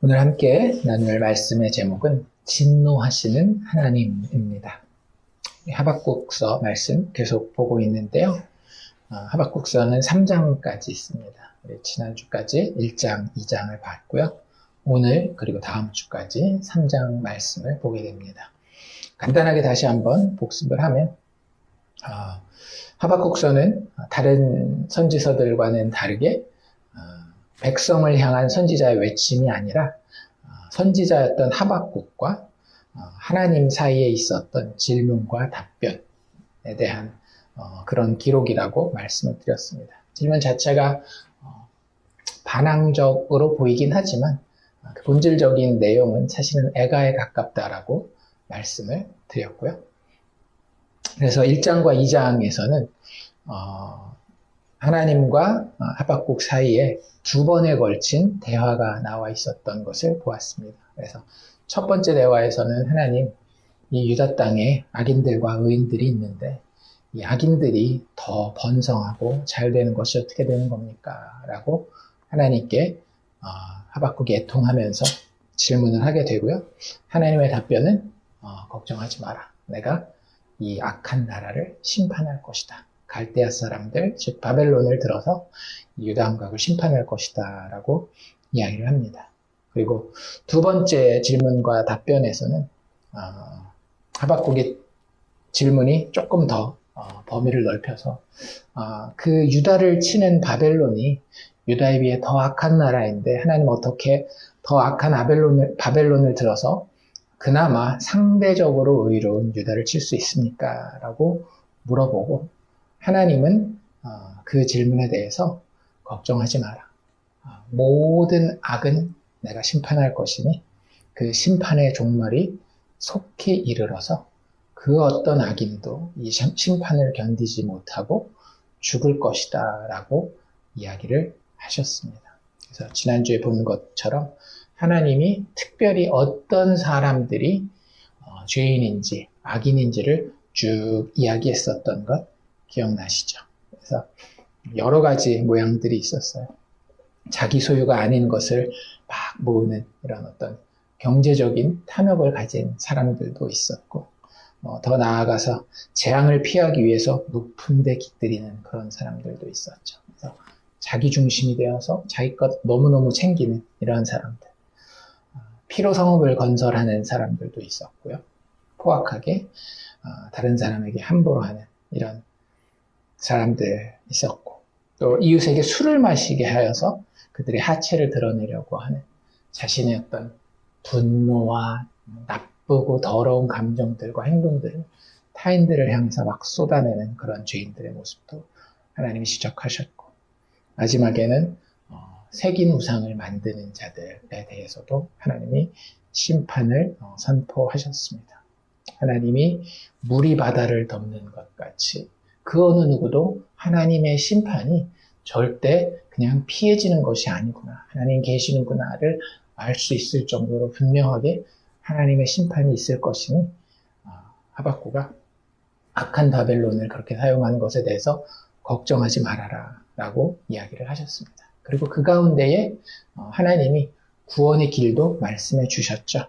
오늘 함께 나눌 말씀의 제목은 진노하시는 하나님입니다. 하박국서 말씀 계속 보고 있는데요. 하박국서는 3장까지 있습니다. 지난주까지 1장, 2장을 봤고요. 오늘 그리고 다음 주까지 3장 말씀을 보게 됩니다. 간단하게 다시 한번 복습을 하면 하박국서는 다른 선지서들과는 다르게 백성을 향한 선지자의 외침이 아니라 선지자였던 하박국과 하나님 사이에 있었던 질문과 답변에 대한 그런 기록이라고 말씀을 드렸습니다. 질문 자체가 반항적으로 보이긴 하지만 그 본질적인 내용은 사실은 애가에 가깝다라고 말씀을 드렸고요. 그래서 1장과 2장에서는 하나님과 하박국 사이에 두 번에 걸친 대화가 나와 있었던 것을 보았습니다. 그래서 첫 번째 대화에서는 하나님, 이 유다 땅에 악인들과 의인들이 있는데 이 악인들이 더 번성하고 잘 되는 것이 어떻게 되는 겁니까? 라고 하나님께 하박국이 애통하면서 질문을 하게 되고요. 하나님의 답변은 걱정하지 마라. 내가 이 악한 나라를 심판할 것이다. 갈대아 사람들, 즉 바벨론을 들어서 유다 왕국을 심판할 것이다 라고 이야기를 합니다. 그리고 두 번째 질문과 답변에서는 하박국의 질문이 조금 더 범위를 넓혀서 그 유다를 치는 바벨론이 유다에 비해 더 악한 나라인데 하나님 어떻게 더 악한 바벨론을 들어서 그나마 상대적으로 의로운 유다를 칠 수 있습니까? 라고 물어보고 하나님은 그 질문에 대해서 걱정하지 마라. 모든 악은 내가 심판할 것이니 그 심판의 종말이 속히 이르러서 그 어떤 악인도 이 심판을 견디지 못하고 죽을 것이다 라고 이야기를 하셨습니다. 그래서 지난주에 본 것처럼 하나님이 특별히 어떤 사람들이 죄인인지 악인인지를 쭉 이야기했었던 것 기억나시죠? 그래서 여러 가지 모양들이 있었어요. 자기 소유가 아닌 것을 막 모으는 이런 어떤 경제적인 탐욕을 가진 사람들도 있었고, 더 나아가서 재앙을 피하기 위해서 높은 데 깃들이는 그런 사람들도 있었죠. 그래서 자기 중심이 되어서 자기 것 너무너무 챙기는 이런 사람들. 피로 성읍을 건설하는 사람들도 있었고요. 포악하게 다른 사람에게 함부로 하는 이런 사람들 있었고, 또 이웃에게 술을 마시게 하여서 그들의 하체를 드러내려고 하는 자신의 어떤 분노와 나쁘고 더러운 감정들과 행동들을 타인들을 향해서 막 쏟아내는 그런 죄인들의 모습도 하나님이 지적하셨고, 마지막에는 새긴 우상을 만드는 자들에 대해서도 하나님이 심판을 선포하셨습니다. 하나님이 물이 바다를 덮는 것 같이 그 어느 누구도 하나님의 심판이 절대 그냥 피해지는 것이 아니구나. 하나님 계시는구나를 알 수 있을 정도로 분명하게 하나님의 심판이 있을 것이니 하박국가 악한 바벨론을 그렇게 사용하는 것에 대해서 걱정하지 말아라 라고 이야기를 하셨습니다. 그리고 그 가운데에 하나님이 구원의 길도 말씀해 주셨죠.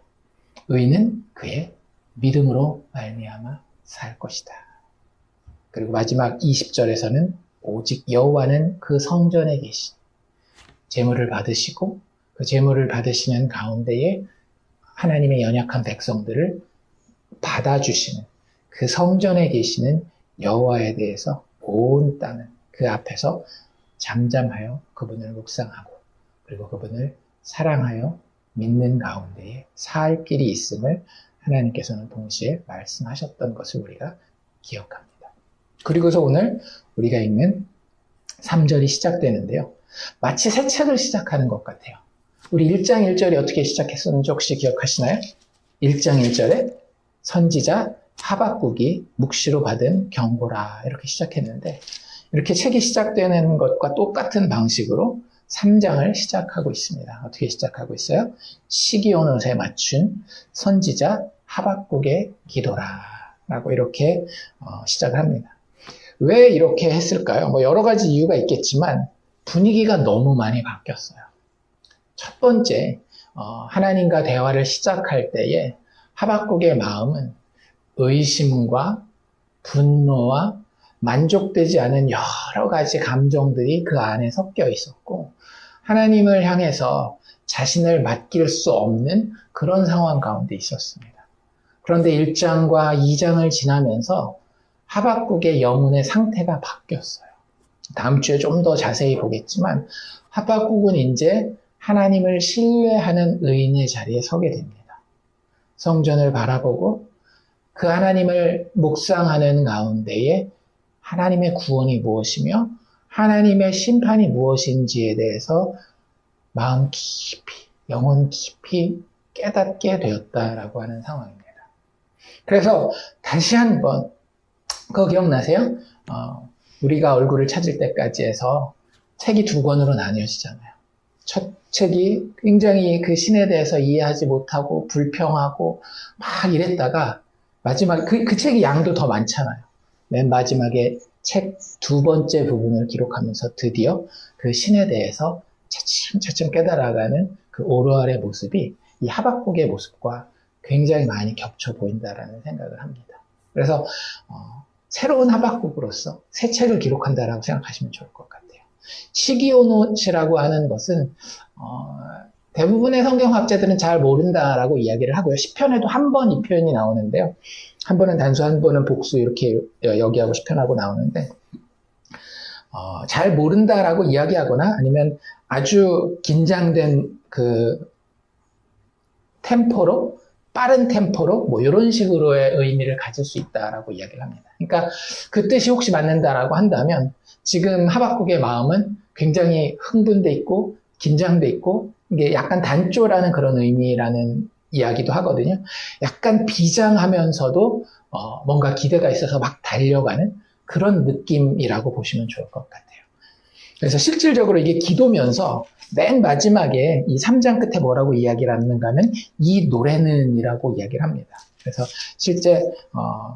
의인은 그의 믿음으로 말미암아 살 것이다. 그리고 마지막 20절에서는 오직 여호와는 그 성전에 계신 제물을 받으시고 그 제물을 받으시는 가운데에 하나님의 연약한 백성들을 받아주시는 그 성전에 계시는 여호와에 대해서 온 땅은 그 앞에서 잠잠하여 그분을 묵상하고 그리고 그분을 사랑하여 믿는 가운데에 살 길이 있음을 하나님께서는 동시에 말씀하셨던 것을 우리가 기억합니다. 그리고서 오늘 우리가 읽는 3절이 시작되는데요. 마치 새 책을 시작하는 것 같아요. 우리 1장 1절이 어떻게 시작했었는지 혹시 기억하시나요? 1장 1절에 선지자 하박국이 묵시로 받은 경고라 이렇게 시작했는데 이렇게 책이 시작되는 것과 똑같은 방식으로 3장을 시작하고 있습니다. 어떻게 시작하고 있어요? 시기온옷에 맞춘 선지자 하박국의 기도라 라고 이렇게 시작을 합니다. 왜 이렇게 했을까요? 여러 가지 이유가 있겠지만 분위기가 너무 많이 바뀌었어요. 첫 번째, 하나님과 대화를 시작할 때에 하박국의 마음은 의심과 분노와 만족되지 않은 여러 가지 감정들이 그 안에 섞여 있었고, 하나님을 향해서 자신을 맡길 수 없는 그런 상황 가운데 있었습니다. 그런데 1장과 2장을 지나면서 하박국의 영혼의 상태가 바뀌었어요. 다음 주에 좀 더 자세히 보겠지만 하박국은 이제 하나님을 신뢰하는 의인의 자리에 서게 됩니다. 성전을 바라보고 그 하나님을 묵상하는 가운데에 하나님의 구원이 무엇이며 하나님의 심판이 무엇인지에 대해서 마음 깊이, 영혼 깊이 깨닫게 되었다라고 하는 상황입니다. 그래서 다시 한번 그거 기억나세요? 우리가 얼굴을 찾을 때까지 해서 책이 2권으로 나뉘어지잖아요. 첫 책이 굉장히 그 신에 대해서 이해하지 못하고 불평하고 막 이랬다가 마지막 그 책이 양도 더 많잖아요. 맨 마지막에 책 2번째 부분을 기록하면서 드디어 그 신에 대해서 차츰차츰 깨달아가는 그 오르알의 모습이 이 하박국의 모습과 굉장히 많이 겹쳐 보인다라는 생각을 합니다. 그래서 새로운 하박국으로서 새 책을 기록한다라고 생각하시면 좋을 것 같아요. 시기오노시라고 하는 것은 대부분의 성경학자들은 잘 모른다라고 이야기를 하고요. 시편에도 한 번 이 표현이 나오는데요. 한 번은 단수, 한 번은 복수 이렇게 여기하고 시편하고 나오는데 잘 모른다라고 이야기하거나 아니면 아주 긴장된 그 템포로 빠른 템포로 뭐 이런 식으로의 의미를 가질 수 있다라고 이야기를 합니다. 그러니까 그 뜻이 혹시 맞는다라고 한다면 지금 하박국의 마음은 굉장히 흥분돼 있고 긴장돼 있고 이게 약간 단조라는 그런 의미라는 이야기도 하거든요. 약간 비장하면서도 뭔가 기대가 있어서 막 달려가는 그런 느낌이라고 보시면 좋을 것 같아요. 그래서 실질적으로 이게 기도면서 맨 마지막에 이 3장 끝에 뭐라고 이야기를 하는가 하면 이 노래는 이라고 이야기를 합니다. 그래서 실제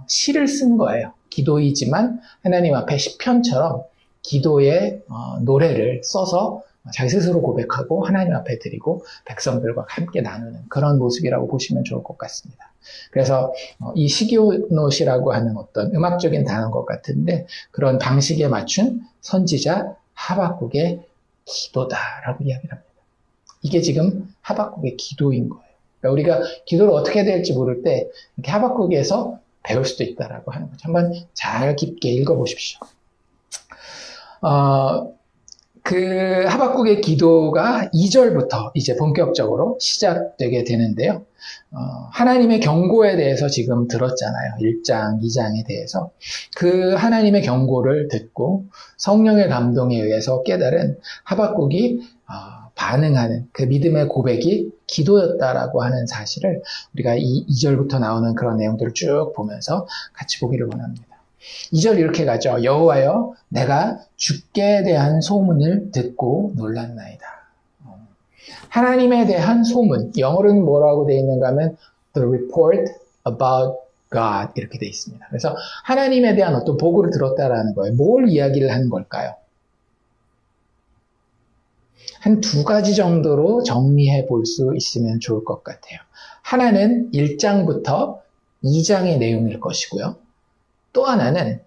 시를 쓴 거예요. 기도이지만 하나님 앞에 시편처럼 기도의 노래를 써서 자기 스스로 고백하고 하나님 앞에 드리고 백성들과 함께 나누는 그런 모습이라고 보시면 좋을 것 같습니다. 그래서 이 시기오노시라고 하는 어떤 음악적인 단어인 것 같은데 그런 방식에 맞춘 선지자 하박국의 기도다라고 이야기를 합니다. 이게 지금 하박국의 기도인 거예요. 그러니까 우리가 기도를 어떻게 해야 될지 모를 때 이렇게 하박국에서 배울 수도 있다라고 하는 거죠. 한번 잘 깊게 읽어보십시오. 그 하박국의 기도가 2절부터 이제 본격적으로 시작되게 되는데요. 하나님의 경고에 대해서 지금 들었잖아요. 1장, 2장에 대해서. 그 하나님의 경고를 듣고 성령의 감동에 의해서 깨달은 하박국이 반응하는 그 믿음의 고백이 기도였다라고 하는 사실을 우리가 이 2절부터 나오는 그런 내용들을 쭉 보면서 같이 보기를 원합니다. 2절 이렇게 가죠. 여호와여 내가 주께 대한 소문을 듣고 놀랐나이다. 하나님에 대한 소문, 영어로는 뭐라고 되어 있는가 하면 the report about God 이렇게 되어 있습니다. 그래서 하나님에 대한 어떤 보고를 들었다라는 거예요. 뭘 이야기를 하는 걸까요? 한 2가지 정도로 정리해 볼 수 있으면 좋을 것 같아요. 하나는 1장부터 2장의 내용일 것이고요. 또 하나는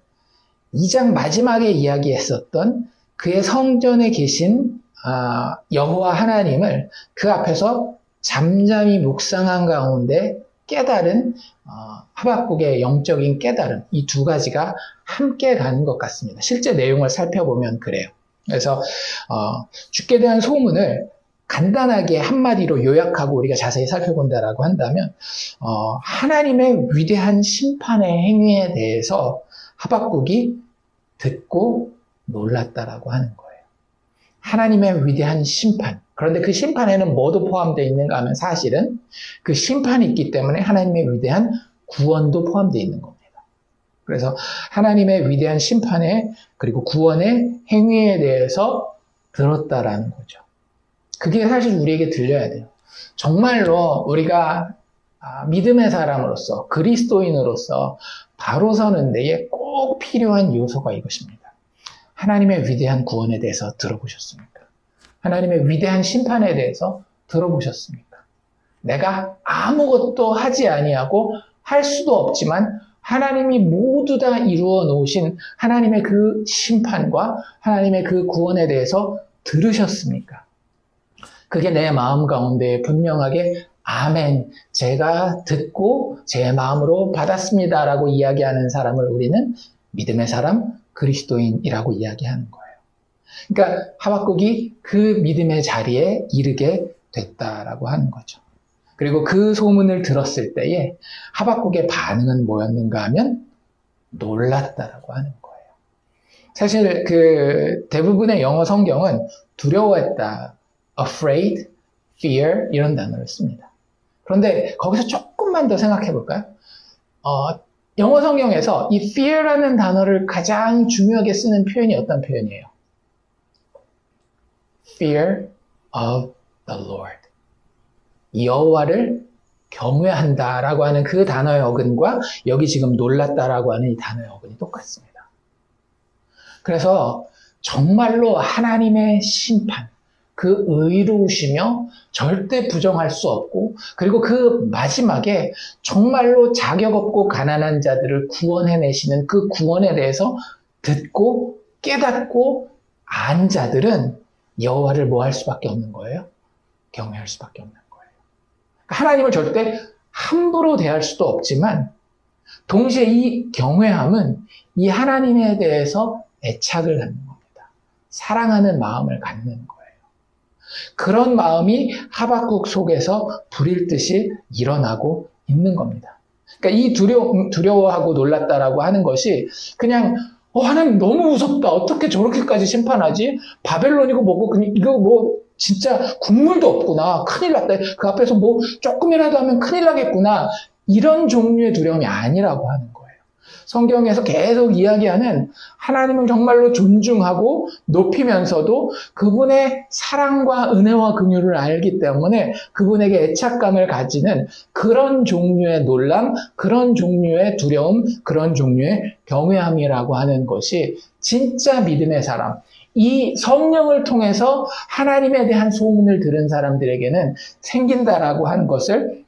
2장 마지막에 이야기했었던 그의 성전에 계신 여호와 하나님을 그 앞에서 잠잠히 묵상한 가운데 깨달은 하박국의 영적인 깨달음, 이 2가지가 함께 가는 것 같습니다. 실제 내용을 살펴보면 그래요. 그래서 주께 대한 소문을 간단하게 한마디로 요약하고 우리가 자세히 살펴본다라고 한다면 하나님의 위대한 심판의 행위에 대해서 하박국이 듣고 놀랐다라고 하는 거예요. 하나님의 위대한 심판. 그런데 그 심판에는 뭐도 포함되어 있는가 하면 사실은 그 심판이 있기 때문에 하나님의 위대한 구원도 포함되어 있는 겁니다. 그래서 하나님의 위대한 심판의 그리고 구원의 행위에 대해서 들었다라는 거죠. 그게 사실 우리에게 들려야 돼요. 정말로 우리가 믿음의 사람으로서 그리스도인으로서 바로 서는 데에 꼭 필요한 요소가 이것입니다. 하나님의 위대한 구원에 대해서 들어보셨습니까? 하나님의 위대한 심판에 대해서 들어보셨습니까? 내가 아무것도 하지 아니하고 할 수도 없지만 하나님이 모두 다 이루어 놓으신 하나님의 그 심판과 하나님의 그 구원에 대해서 들으셨습니까? 그게 내 마음 가운데 분명하게 아멘, 제가 듣고 제 마음으로 받았습니다라고 이야기하는 사람을 우리는 믿음의 사람, 그리스도인이라고 이야기하는 거예요. 그러니까 하박국이 그 믿음의 자리에 이르게 됐다라고 하는 거죠. 그리고 그 소문을 들었을 때에 하박국의 반응은 뭐였는가 하면 놀랐다라고 하는 거예요. 사실 그 대부분의 영어 성경은 두려워했다, afraid, fear 이런 단어를 씁니다. 그런데 거기서 조금만 더 생각해 볼까요? 영어 성경에서 이 fear라는 단어를 가장 중요하게 쓰는 표현이 어떤 표현이에요? Fear of the Lord. 여호와를 경외한다라고 하는 그 단어의 어근과 여기 지금 놀랐다라고 하는 이 단어의 어근이 똑같습니다. 그래서 정말로 하나님의 심판, 그 의로우시며 절대 부정할 수 없고 그리고 그 마지막에 정말로 자격 없고 가난한 자들을 구원해내시는 그 구원에 대해서 듣고 깨닫고 안 자들은 여호와를 뭐 할 수밖에 없는 거예요? 경외할 수밖에 없는 거예요. 하나님을 절대 함부로 대할 수도 없지만 동시에 이 경외함은 이 하나님에 대해서 애착을 갖는 겁니다. 사랑하는 마음을 갖는 거예요. 그런 마음이 하박국 속에서 불일 듯이 일어나고 있는 겁니다. 그러니까 이 두려워하고 놀랐다라고 하는 것이 그냥 하나님 너무 무섭다. 어떻게 저렇게까지 심판하지? 바벨론이고 뭐고 이거 뭐 진짜 국물도 없구나. 큰일 났다. 그 앞에서 뭐 조금이라도 하면 큰일 나겠구나. 이런 종류의 두려움이 아니라고 하는 거예요. 성경에서 계속 이야기하는 하나님을 정말로 존중하고 높이면서도 그분의 사랑과 은혜와 긍휼을 알기 때문에 그분에게 애착감을 가지는 그런 종류의 놀람, 그런 종류의 두려움, 그런 종류의 경외함이라고 하는 것이 진짜 믿음의 사람, 이 성령을 통해서 하나님에 대한 소문을 들은 사람들에게는 생긴다라고 하는 것을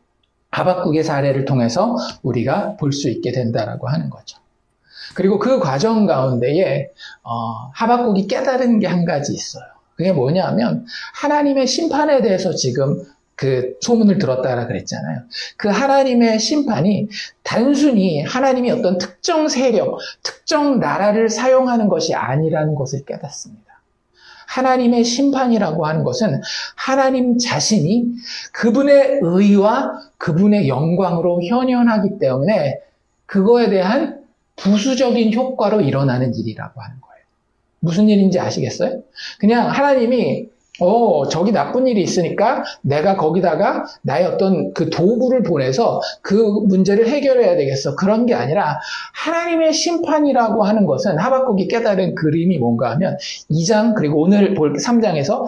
하박국의 사례를 통해서 우리가 볼 수 있게 된다라고 하는 거죠. 그리고 그 과정 가운데에 하박국이 깨달은 게 한 가지 있어요. 그게 뭐냐면 하나님의 심판에 대해서 지금 그 소문을 들었다라 그랬잖아요. 그 하나님의 심판이 단순히 하나님이 어떤 특정 세력, 특정 나라를 사용하는 것이 아니라는 것을 깨닫습니다. 하나님의 심판이라고 하는 것은 하나님 자신이 그분의 의와 그분의 영광으로 현현하기 때문에 그거에 대한 부수적인 효과로 일어나는 일이라고 하는 거예요. 무슨 일인지 아시겠어요? 그냥 하나님이 저기 나쁜 일이 있으니까 내가 거기다가 나의 어떤 그 도구를 보내서 그 문제를 해결해야 되겠어. 그런 게 아니라 하나님의 심판이라고 하는 것은 하박국이 깨달은 그림이 뭔가 하면 2장 그리고 오늘 볼 3장에서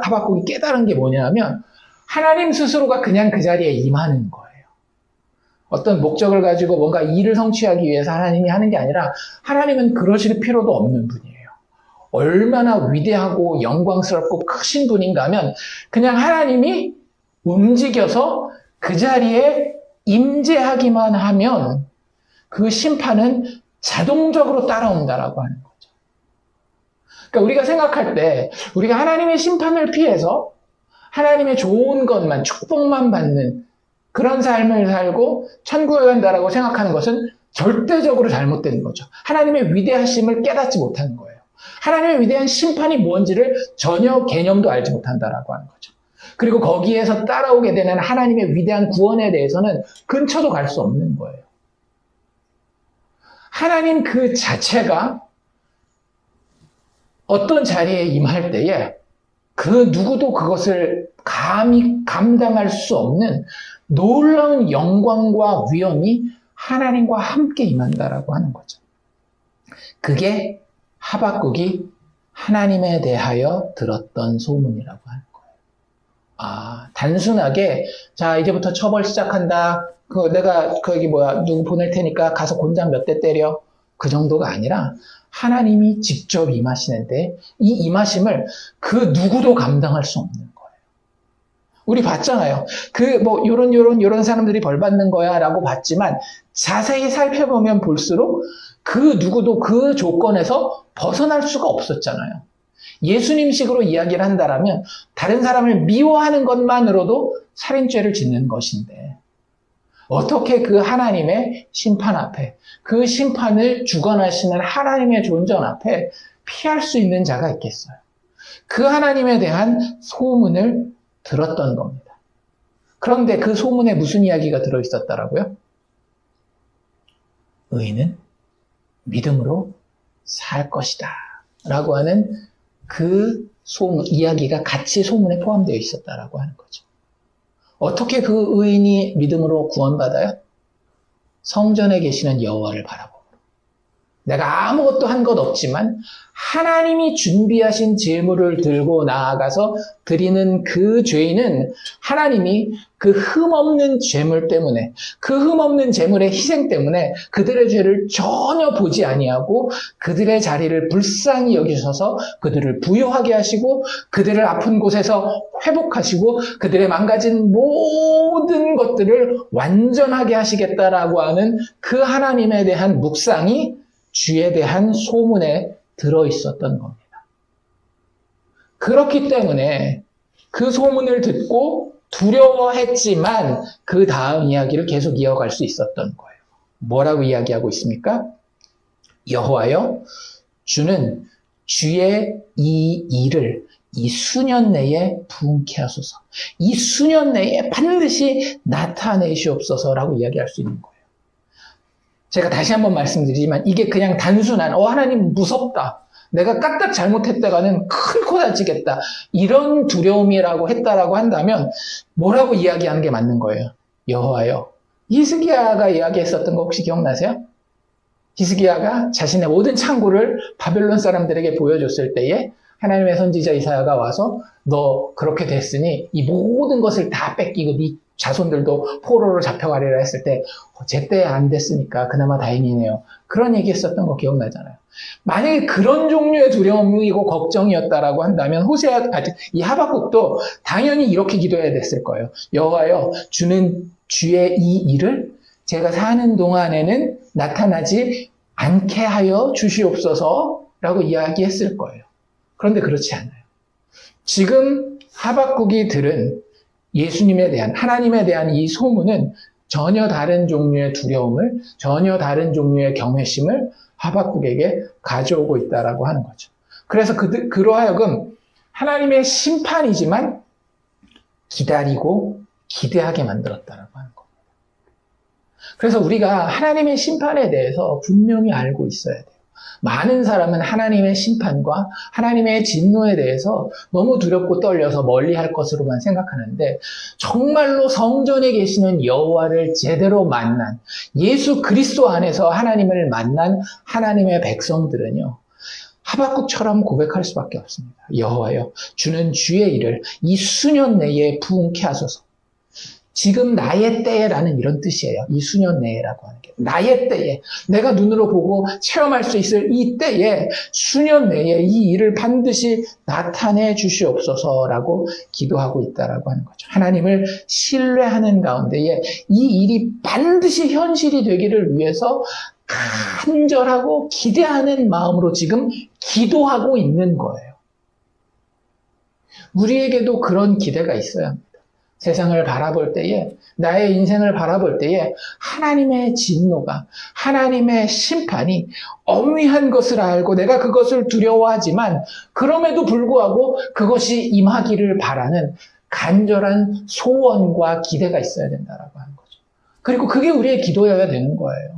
하박국이 깨달은 게 뭐냐면 하나님 스스로가 그냥 그 자리에 임하는 거예요. 어떤 목적을 가지고 뭔가 일을 성취하기 위해서 하나님이 하는 게 아니라 하나님은 그러실 필요도 없는 분이에요. 얼마나 위대하고 영광스럽고 크신 분인가 하면 그냥 하나님이 움직여서 그 자리에 임재하기만 하면 그 심판은 자동적으로 따라온다라고 하는 거죠. 그러니까 우리가 생각할 때 우리가 하나님의 심판을 피해서 하나님의 좋은 것만, 축복만 받는 그런 삶을 살고 천국에 간다라고 생각하는 것은 절대적으로 잘못된 거죠. 하나님의 위대하심을 깨닫지 못하는 거예요. 하나님의 위대한 심판이 뭔지를 전혀 개념도 알지 못한다라고 하는 거죠. 그리고 거기에서 따라오게 되는 하나님의 위대한 구원에 대해서는 근처도 갈 수 없는 거예요. 하나님 그 자체가 어떤 자리에 임할 때에 그 누구도 그것을 감히 감당할 수 없는 놀라운 영광과 위엄이 하나님과 함께 임한다라고 하는 거죠. 그게 하박국이 하나님에 대하여 들었던 소문이라고 하는 거예요. 단순하게 자 이제부터 처벌 시작한다. 내가 누구 보낼 테니까 가서 곤장 몇 대 때려. 그 정도가 아니라 하나님이 직접 임하시는데 이 임하심을 그 누구도 감당할 수 없는 거예요. 우리 봤잖아요. 요런 사람들이 벌 받는 거야 라고 봤지만 자세히 살펴보면 볼수록 그 누구도 그 조건에서 벗어날 수가 없었잖아요. 예수님식으로 이야기를 한다라면 다른 사람을 미워하는 것만으로도 살인죄를 짓는 것인데 어떻게 그 하나님의 심판 앞에, 그 심판을 주관하시는 하나님의 존전 앞에 피할 수 있는 자가 있겠어요? 그 하나님에 대한 소문을 들었던 겁니다. 그런데 그 소문에 무슨 이야기가 들어있었더라고요? 의인은 믿음으로 살 것이다 라고 하는 그 소문, 이야기가 같이 소문에 포함되어 있었다라고 하는 거죠. 어떻게 그 의인이 믿음으로 구원받아요? 성전에 계시는 여호와를 바라보고 내가 아무것도 한 것 없지만 하나님이 준비하신 제물을 들고 나아가서 드리는 그 죄인은 하나님이 그 흠없는 제물 때문에, 그 흠없는 제물의 희생 때문에 그들의 죄를 전혀 보지 아니하고 그들의 자리를 불쌍히 여기셔서 그들을 부유하게 하시고 그들을 아픈 곳에서 회복하시고 그들의 망가진 모든 것들을 완전하게 하시겠다라고 하는 그 하나님에 대한 묵상이 주에 대한 소문에 들어있었던 겁니다. 그렇기 때문에 그 소문을 듣고 두려워했지만 그 다음 이야기를 계속 이어갈 수 있었던 거예요. 뭐라고 이야기하고 있습니까? 여호와여, 주는 주의 이 일을 이 수년 내에 부응케 하소서. 이 수년 내에 반드시 나타내시옵소서라고 이야기할 수 있는 거예요. 제가 다시 한번 말씀드리지만 이게 그냥 단순한 하나님 무섭다, 내가 까딱 잘못했다가는 큰 코 다치겠다 이런 두려움이라고 했다라고 한다면 뭐라고 이야기하는 게 맞는 거예요? 여호와여, 히스기야가 이야기했었던 거 혹시 기억나세요? 히스기야가 자신의 모든 창고를 바벨론 사람들에게 보여줬을 때에 하나님의 선지자 이사야가 와서 너 그렇게 됐으니 이 모든 것을 다 뺏기고 네 자손들도 포로로 잡혀가리라 했을 때 제때 안 됐으니까 그나마 다행이네요. 그런 얘기 했었던 거 기억나잖아요. 만약에 그런 종류의 두려움이고 걱정이었다라고 한다면 이 하박국도 당연히 이렇게 기도해야 됐을 거예요. 여호와여, 주는 주의 이 일을 제가 사는 동안에는 나타나지 않게 하여 주시옵소서라고 이야기했을 거예요. 그런데 그렇지 않아요. 지금 하박국이 들은 예수님에 대한, 하나님에 대한 이 소문은 전혀 다른 종류의 두려움을, 전혀 다른 종류의 경외심을 하박국에게 가져오고 있다라고 하는 거죠. 그래서 그로 하여금 하나님의 심판이지만 기다리고 기대하게 만들었다라고 하는 겁니다. 그래서 우리가 하나님의 심판에 대해서 분명히 알고 있어야 돼요. 많은 사람은 하나님의 심판과 하나님의 진노에 대해서 너무 두렵고 떨려서 멀리할 것으로만 생각하는데 정말로 성전에 계시는 여호와를 제대로 만난, 예수 그리스도 안에서 하나님을 만난 하나님의 백성들은요, 하박국처럼 고백할 수밖에 없습니다. 여호와여, 주는 주의 일을 이 수년 내에 부응케 하소서. 지금 나의 때에라는 이런 뜻이에요. 이 수년 내에라고 하는 게. 나의 때에, 내가 눈으로 보고 체험할 수 있을 이 때에, 수년 내에 이 일을 반드시 나타내 주시옵소서라고 기도하고 있다라고 하는 거죠. 하나님을 신뢰하는 가운데에 이 일이 반드시 현실이 되기를 위해서 간절하고 기대하는 마음으로 지금 기도하고 있는 거예요. 우리에게도 그런 기대가 있어야 합니다. 세상을 바라볼 때에, 나의 인생을 바라볼 때에 하나님의 진노가, 하나님의 심판이 엄위한 것을 알고 내가 그것을 두려워하지만 그럼에도 불구하고 그것이 임하기를 바라는 간절한 소원과 기대가 있어야 된다라고 하는 거죠. 그리고 그게 우리의 기도여야 되는 거예요.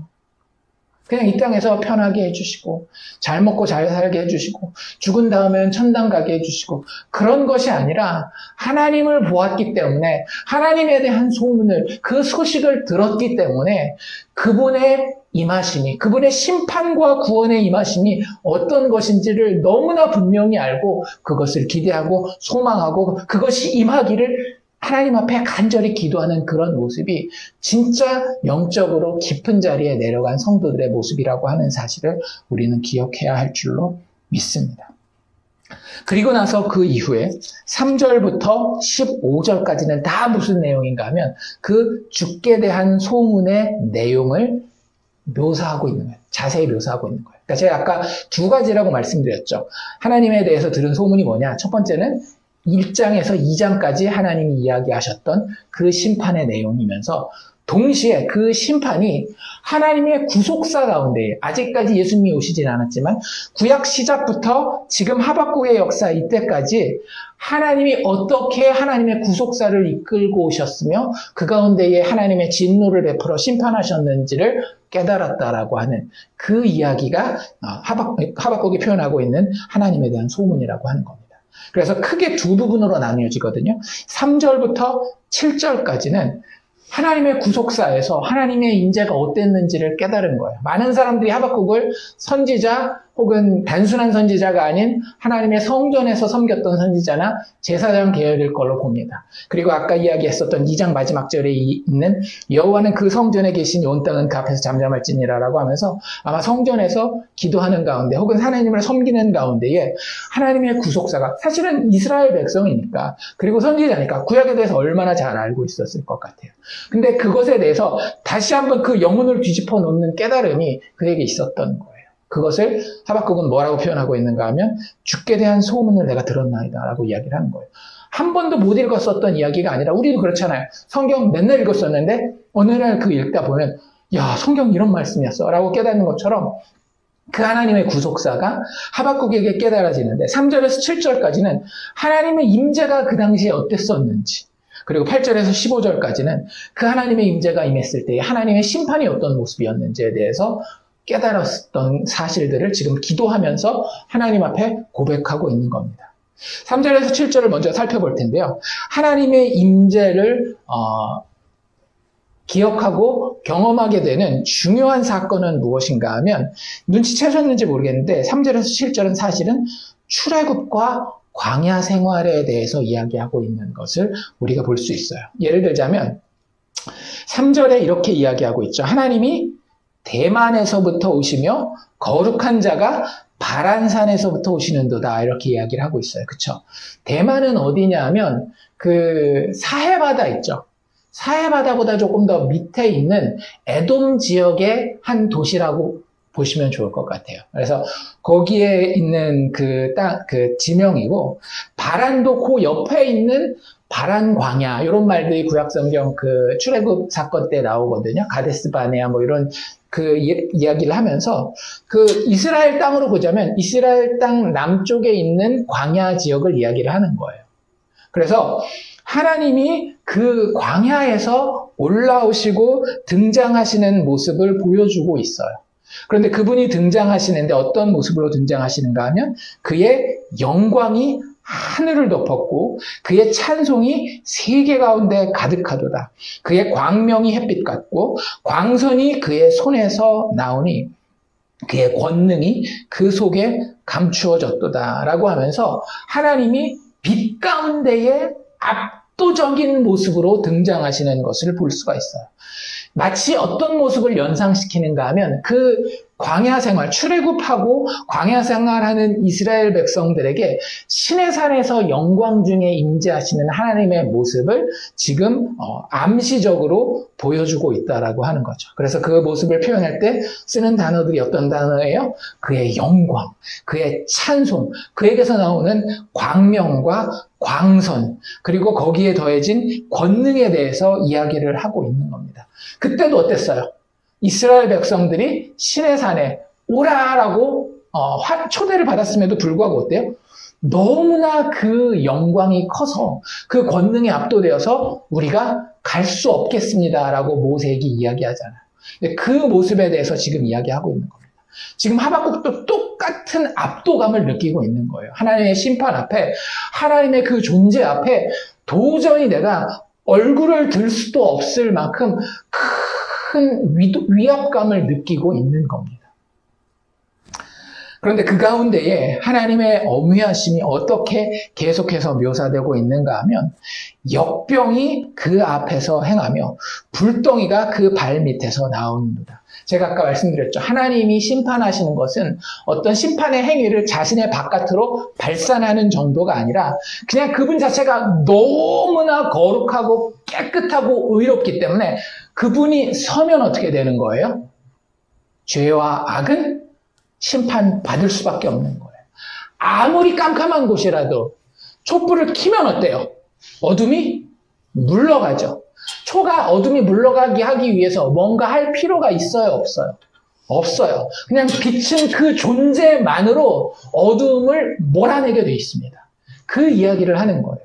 그냥 이 땅에서 편하게 해주시고 잘 먹고 잘 살게 해주시고 죽은 다음엔 천당 가게 해주시고 그런 것이 아니라 하나님을 보았기 때문에, 하나님에 대한 소문을, 그 소식을 들었기 때문에 그분의 임하심이, 그분의 심판과 구원의 임하심이 어떤 것인지를 너무나 분명히 알고 그것을 기대하고 소망하고 그것이 임하기를 하나님 앞에 간절히 기도하는 그런 모습이 진짜 영적으로 깊은 자리에 내려간 성도들의 모습이라고 하는 사실을 우리는 기억해야 할 줄로 믿습니다. 그리고 나서 그 이후에 3절부터 15절까지는 다 무슨 내용인가 하면 그 죽게 대한 소문의 내용을 묘사하고 있는 거예요. 자세히 묘사하고 있는 거예요. 그러니까 제가 아까 두 가지라고 말씀드렸죠. 하나님에 대해서 들은 소문이 뭐냐? 첫 번째는 1장에서 2장까지 하나님이 이야기하셨던 그 심판의 내용이면서 동시에 그 심판이 하나님의 구속사 가운데 아직까지 예수님이 오시진 않았지만 구약 시작부터 지금 하박국의 역사 이때까지 하나님이 어떻게 하나님의 구속사를 이끌고 오셨으며 그 가운데에 하나님의 진노를 베풀어 심판하셨는지를 깨달았다라고 하는 그 이야기가 하박국이 표현하고 있는 하나님에 대한 소문이라고 하는 겁니다. 그래서 크게 두 부분으로 나뉘어지거든요. 3절부터 7절까지는 하나님의 구속사에서 하나님의 인재가 어땠는지를 깨달은 거예요. 많은 사람들이 하박국을 선지자 혹은 단순한 선지자가 아닌 하나님의 성전에서 섬겼던 선지자나 제사장 계열일 걸로 봅니다. 그리고 아까 이야기했었던 2장 마지막 절에 있는 여호와는 그 성전에 계시니 온 땅은 그 앞에서 잠잠할지니라라고 하면서 아마 성전에서 기도하는 가운데 혹은 하나님을 섬기는 가운데에 하나님의 구속사가 사실은 이스라엘 백성이니까 그리고 선지자니까 구약에 대해서 얼마나 잘 알고 있었을 것 같아요. 근데 그것에 대해서 다시 한번 그 영혼을 뒤집어 놓는 깨달음이 그에게 있었던 거예요. 그것을 하박국은 뭐라고 표현하고 있는가 하면 죽게 대한 소문을 내가 들었나이다 라고 이야기를 하는 거예요. 한 번도 못 읽었었던 이야기가 아니라 우리도 그렇잖아요. 성경 맨날 읽었었는데 어느 날 그 읽다 보면 야 성경 이런 말씀이었어 라고 깨닫는 것처럼 그 하나님의 구속사가 하박국에게 깨달아지는데 3절에서 7절까지는 하나님의 임재가 그 당시에 어땠었는지 그리고 8절에서 15절까지는 그 하나님의 임재가 임했을 때 하나님의 심판이 어떤 모습이었는지에 대해서 깨달았던 사실들을 지금 기도하면서 하나님 앞에 고백하고 있는 겁니다. 3절에서 7절을 먼저 살펴볼 텐데요. 하나님의 임재를 기억하고 경험하게 되는 중요한 사건은 무엇인가 하면 눈치채셨는지 모르겠는데 3절에서 7절은 사실은 출애굽과 광야 생활에 대해서 이야기하고 있는 것을 우리가 볼 수 있어요. 예를 들자면 3절에 이렇게 이야기하고 있죠. 하나님이 대만에서부터 오시며 거룩한 자가 바란산에서부터 오시는도다 이렇게 이야기를 하고 있어요. 그렇죠? 대만은 어디냐 하면 그 사해바다 있죠. 사해바다보다 조금 더 밑에 있는 에돔 지역의 한 도시라고 보시면 좋을 것 같아요. 그래서 거기에 있는 그 지명이고 바란도 그 옆에 있는 바란 광야 이런 말들이 구약성경 그 출애굽 사건 때 나오거든요. 가데스 바네아 뭐 이런 그 이야기를 하면서 그 이스라엘 땅으로 보자면 이스라엘 땅 남쪽에 있는 광야 지역을 이야기를 하는 거예요. 그래서 하나님이 그 광야에서 올라오시고 등장하시는 모습을 보여주고 있어요. 그런데 그분이 등장하시는데 어떤 모습으로 등장하시는가 하면 그의 영광이 하늘을 덮었고 그의 찬송이 세계 가운데 가득하도다. 그의 광명이 햇빛 같고 광선이 그의 손에서 나오니 그의 권능이 그 속에 감추어졌도다 라고 하면서 하나님이 빛 가운데에 압도적인 모습으로 등장하시는 것을 볼 수가 있어요. 마치 어떤 모습을 연상시키는가 하면 그 광야 생활, 출애굽하고 광야 생활하는 이스라엘 백성들에게 시내산에서 영광 중에 임재하시는 하나님의 모습을 지금 암시적으로 보여주고 있다라고 하는 거죠. 그래서 그 모습을 표현할 때 쓰는 단어들이 어떤 단어예요? 그의 영광, 그의 찬송, 그에게서 나오는 광명과 광선, 그리고 거기에 더해진 권능에 대해서 이야기를 하고 있는 겁니다. 그때도 어땠어요? 이스라엘 백성들이 시내산에 오라라고 초대를 받았음에도 불구하고 어때요? 너무나 그 영광이 커서 그 권능에 압도되어서 우리가 갈 수 없겠습니다라고 모세에게 이야기하잖아요. 그 모습에 대해서 지금 이야기하고 있는 겁니다. 지금 하박국도 똑같은 압도감을 느끼고 있는 거예요. 하나님의 심판 앞에, 하나님의 그 존재 앞에 도저히 내가 얼굴을 들 수도 없을 만큼 큰 위압감을 느끼고 있는 겁니다. 그런데 그 가운데에 하나님의 엄위하심이 어떻게 계속해서 묘사되고 있는가 하면 역병이 그 앞에서 행하며 불덩이가 그 발 밑에서 나오는도다. 제가 아까 말씀드렸죠. 하나님이 심판하시는 것은 어떤 심판의 행위를 자신의 바깥으로 발산하는 정도가 아니라 그냥 그분 자체가 너무나 거룩하고 깨끗하고 의롭기 때문에 그분이 서면 어떻게 되는 거예요? 죄와 악은 심판받을 수밖에 없는 거예요. 아무리 깜깜한 곳이라도 촛불을 켜면 어때요? 어둠이 물러가죠. 초가 어둠이 물러가게 하기 위해서 뭔가 할 필요가 있어요? 없어요? 없어요. 그냥 빛은 그 존재만으로 어둠을 몰아내게 돼 있습니다. 그 이야기를 하는 거예요.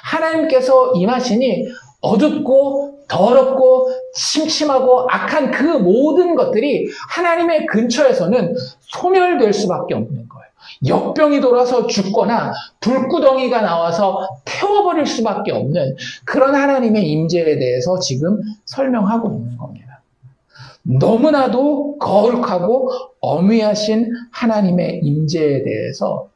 하나님께서 임하시니 어둡고 더럽고 침침하고 악한 그 모든 것들이 하나님의 근처에서는 소멸될 수밖에 없는 거예요. 역병이 돌아서 죽거나 불구덩이가 나와서 태워버릴 수밖에 없는 그런 하나님의 임재에 대해서 지금 설명하고 있는 겁니다. 너무나도 거룩하고 엄위하신 하나님의 임재에 대해서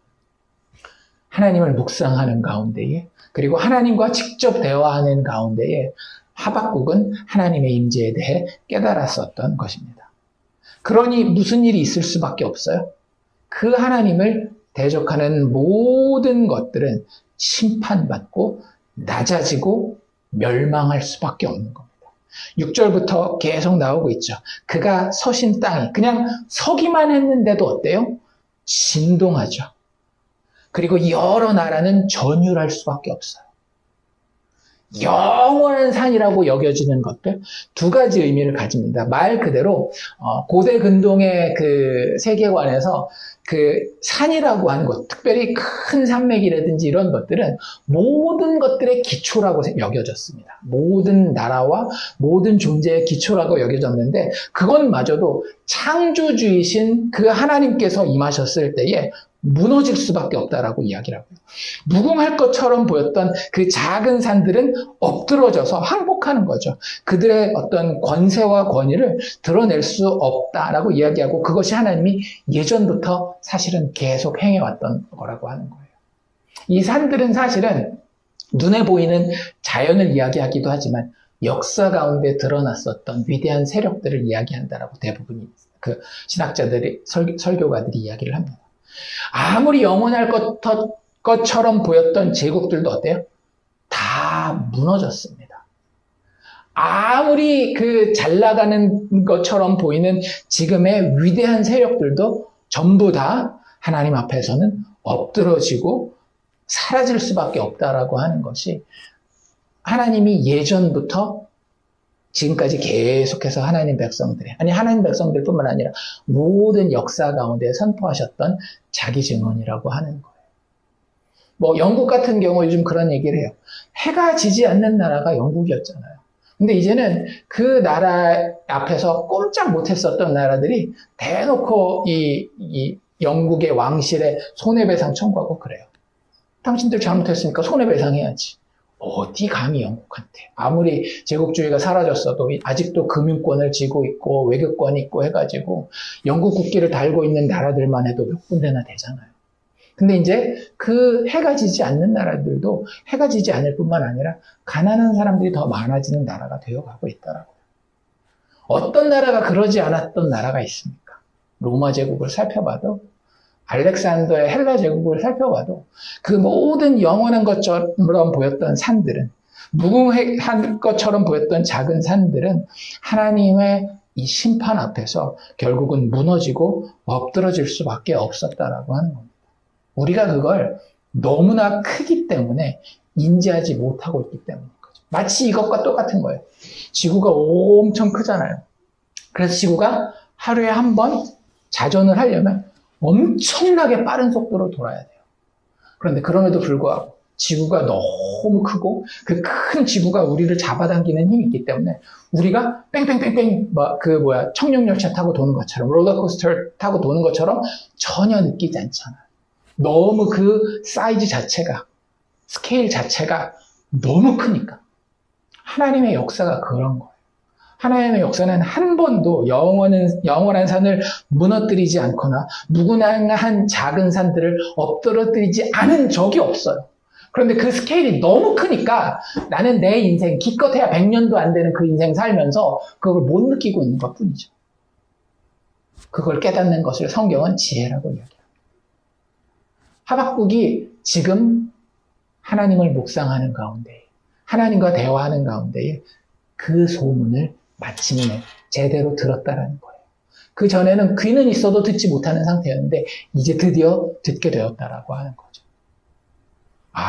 하나님을 묵상하는 가운데에 그리고 하나님과 직접 대화하는 가운데에 하박국은 하나님의 임재에 대해 깨달았었던 것입니다. 그러니 무슨 일이 있을 수밖에 없어요? 그 하나님을 대적하는 모든 것들은 심판받고 낮아지고 멸망할 수밖에 없는 겁니다. 6절부터 계속 나오고 있죠. 그가 서신 땅이 그냥 서기만 했는데도 어때요? 진동하죠. 그리고 여러 나라는 전율할 수밖에 없어요. 영원한 산이라고 여겨지는 것들 두 가지 의미를 가집니다. 말 그대로 고대 근동의 그 세계관에서 그 산이라고 하는 것, 특별히 큰 산맥이라든지 이런 것들은 모든 것들의 기초라고 여겨졌습니다. 모든 나라와 모든 존재의 기초라고 여겨졌는데 그것마저도 창조주이신 그 하나님께서 임하셨을 때에 무너질 수밖에 없다라고 이야기를 하고요. 무궁할 것처럼 보였던 그 작은 산들은 엎드러져서 항복하는 거죠. 그들의 어떤 권세와 권위를 드러낼 수 없다라고 이야기하고 그것이 하나님이 예전부터 사실은 계속 행해왔던 거라고 하는 거예요. 이 산들은 사실은 눈에 보이는 자연을 이야기하기도 하지만 역사 가운데 드러났었던 위대한 세력들을 이야기한다라고 대부분이 그 신학자들이 설교가들이 이야기를 합니다. 아무리 영원할 것처럼 보였던 제국들도 어때요? 다 무너졌습니다. 아무리 그 잘 나가는 것처럼 보이는 지금의 위대한 세력들도 전부 다 하나님 앞에서는 엎드러지고 사라질 수밖에 없다라고 하는 것이 하나님이 예전부터 지금까지 계속해서 하나님 백성들뿐만 아니라 모든 역사 가운데 선포하셨던 자기 증언이라고 하는 거예요. 뭐 영국 같은 경우 요즘 그런 얘기를 해요. 해가 지지 않는 나라가 영국이었잖아요. 근데 이제는 그 나라 앞에서 꼼짝 못했었던 나라들이 대놓고 이 영국의 왕실에 손해배상 청구하고 그래요. 당신들 잘못했으니까 손해배상해야지. 어디 감히 영국한테. 아무리 제국주의가 사라졌어도 아직도 금융권을 쥐고 있고 외교권이 있고 해가지고 영국 국기를 달고 있는 나라들만 해도 몇 군데나 되잖아요. 근데 이제 그 해가 지지 않는 나라들도 해가 지지 않을 뿐만 아니라 가난한 사람들이 더 많아지는 나라가 되어가고 있더라고요. 어떤 나라가 그러지 않았던 나라가 있습니까? 로마 제국을 살펴봐도 알렉산더의 헬라 제국을 살펴봐도 그 모든 영원한 것처럼 보였던 산들은 무궁한 것처럼 보였던 작은 산들은 하나님의 이 심판 앞에서 결국은 무너지고 엎드러질 수밖에 없었다라고 하는 겁니다. 우리가 그걸 너무나 크기 때문에 인지하지 못하고 있기 때문인 거죠. 마치 이것과 똑같은 거예요. 지구가 엄청 크잖아요. 그래서 지구가 하루에 한 번 자전을 하려면 엄청나게 빠른 속도로 돌아야 돼요. 그런데 그럼에도 불구하고 지구가 너무 크고 그 큰 지구가 우리를 잡아당기는 힘이 있기 때문에 우리가 뺑뺑뺑뺑 청룡열차 타고 도는 것처럼 롤러코스터 타고 도는 것처럼 전혀 느끼지 않잖아요. 너무 그 사이즈 자체가 스케일 자체가 너무 크니까 하나님의 역사가 그런 거예요. 하나님의 역사는 한 번도 영원한 산을 무너뜨리지 않거나 무궁한 작은 산들을 엎드러뜨리지 않은 적이 없어요. 그런데 그 스케일이 너무 크니까 나는 내 인생, 기껏해야 100년도 안 되는 그 인생 살면서 그걸 못 느끼고 있는 것 뿐이죠. 그걸 깨닫는 것을 성경은 지혜라고 이야기합니다. 하박국이 지금 하나님을 묵상하는 가운데, 하나님과 대화하는 가운데에 그 소문을 마침내 제대로 들었다라는 거예요. 그 전에는 귀는 있어도 듣지 못하는 상태였는데 이제 드디어 듣게 되었다라고 하는 거죠. 아,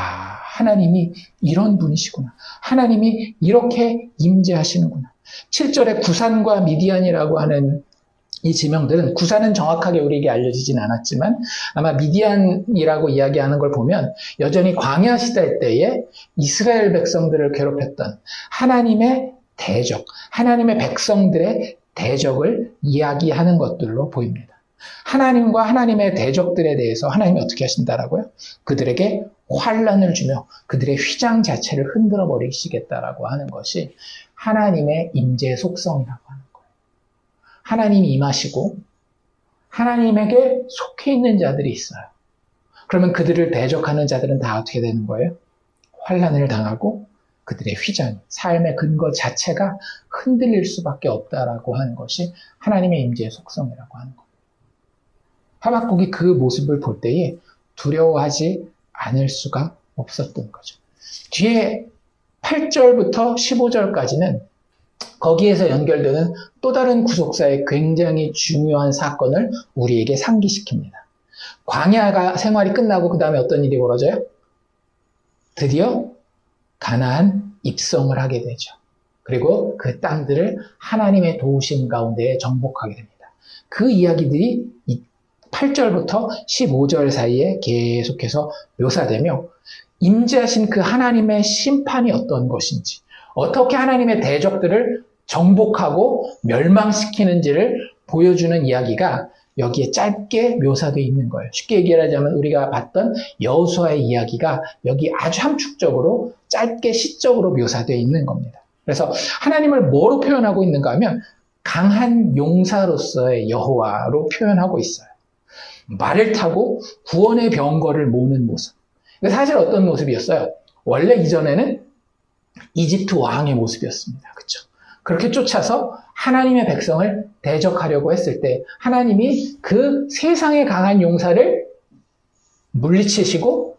하나님이 이런 분이시구나. 하나님이 이렇게 임재하시는구나. 7절에 구산과 미디안이라고 하는 이 지명들은, 구산은 정확하게 우리에게 알려지진 않았지만 아마 미디안이라고 이야기하는 걸 보면 여전히 광야 시대 때에 이스라엘 백성들을 괴롭혔던 하나님의 대적, 하나님의 백성들의 대적을 이야기하는 것들로 보입니다. 하나님과 하나님의 대적들에 대해서 하나님이 어떻게 하신다라고요? 그들에게 환란을 주며 그들의 휘장 자체를 흔들어 버리시겠다라고 하는 것이 하나님의 임재의 속성이라고 하는 거예요. 하나님이 임하시고 하나님에게 속해 있는 자들이 있어요. 그러면 그들을 대적하는 자들은 다 어떻게 되는 거예요? 환란을 당하고 그들의 휘장, 삶의 근거 자체가 흔들릴 수밖에 없다라고 하는 것이 하나님의 임재의 속성이라고 하는 겁니다. 하박국이 그 모습을 볼 때에 두려워하지 않을 수가 없었던 거죠. 뒤에 8절부터 15절까지는 거기에서 연결되는 또 다른 구속사의 굉장히 중요한 사건을 우리에게 상기시킵니다. 광야 생활이 끝나고 그 다음에 어떤 일이 벌어져요? 드디어 가나안 입성을 하게 되죠. 그리고 그 땅들을 하나님의 도우심 가운데 정복하게 됩니다. 그 이야기들이 8절부터 15절 사이에 계속해서 묘사되며 임재하신 그 하나님의 심판이 어떤 것인지, 어떻게 하나님의 대적들을 정복하고 멸망시키는지를 보여주는 이야기가 여기에 짧게 묘사되어 있는 거예요. 쉽게 얘기하자면 우리가 봤던 여호수아의 이야기가 여기 아주 함축적으로 짧게 시적으로 묘사되어 있는 겁니다. 그래서 하나님을 뭐로 표현하고 있는가 하면 강한 용사로서의 여호와로 표현하고 있어요. 말을 타고 구원의 병거를 모는 모습. 사실 어떤 모습이었어요? 원래 이전에는 이집트 왕의 모습이었습니다. 그렇죠? 그렇게 쫓아서 하나님의 백성을 대적하려고 했을 때 하나님이 그 세상의 강한 용사를 물리치시고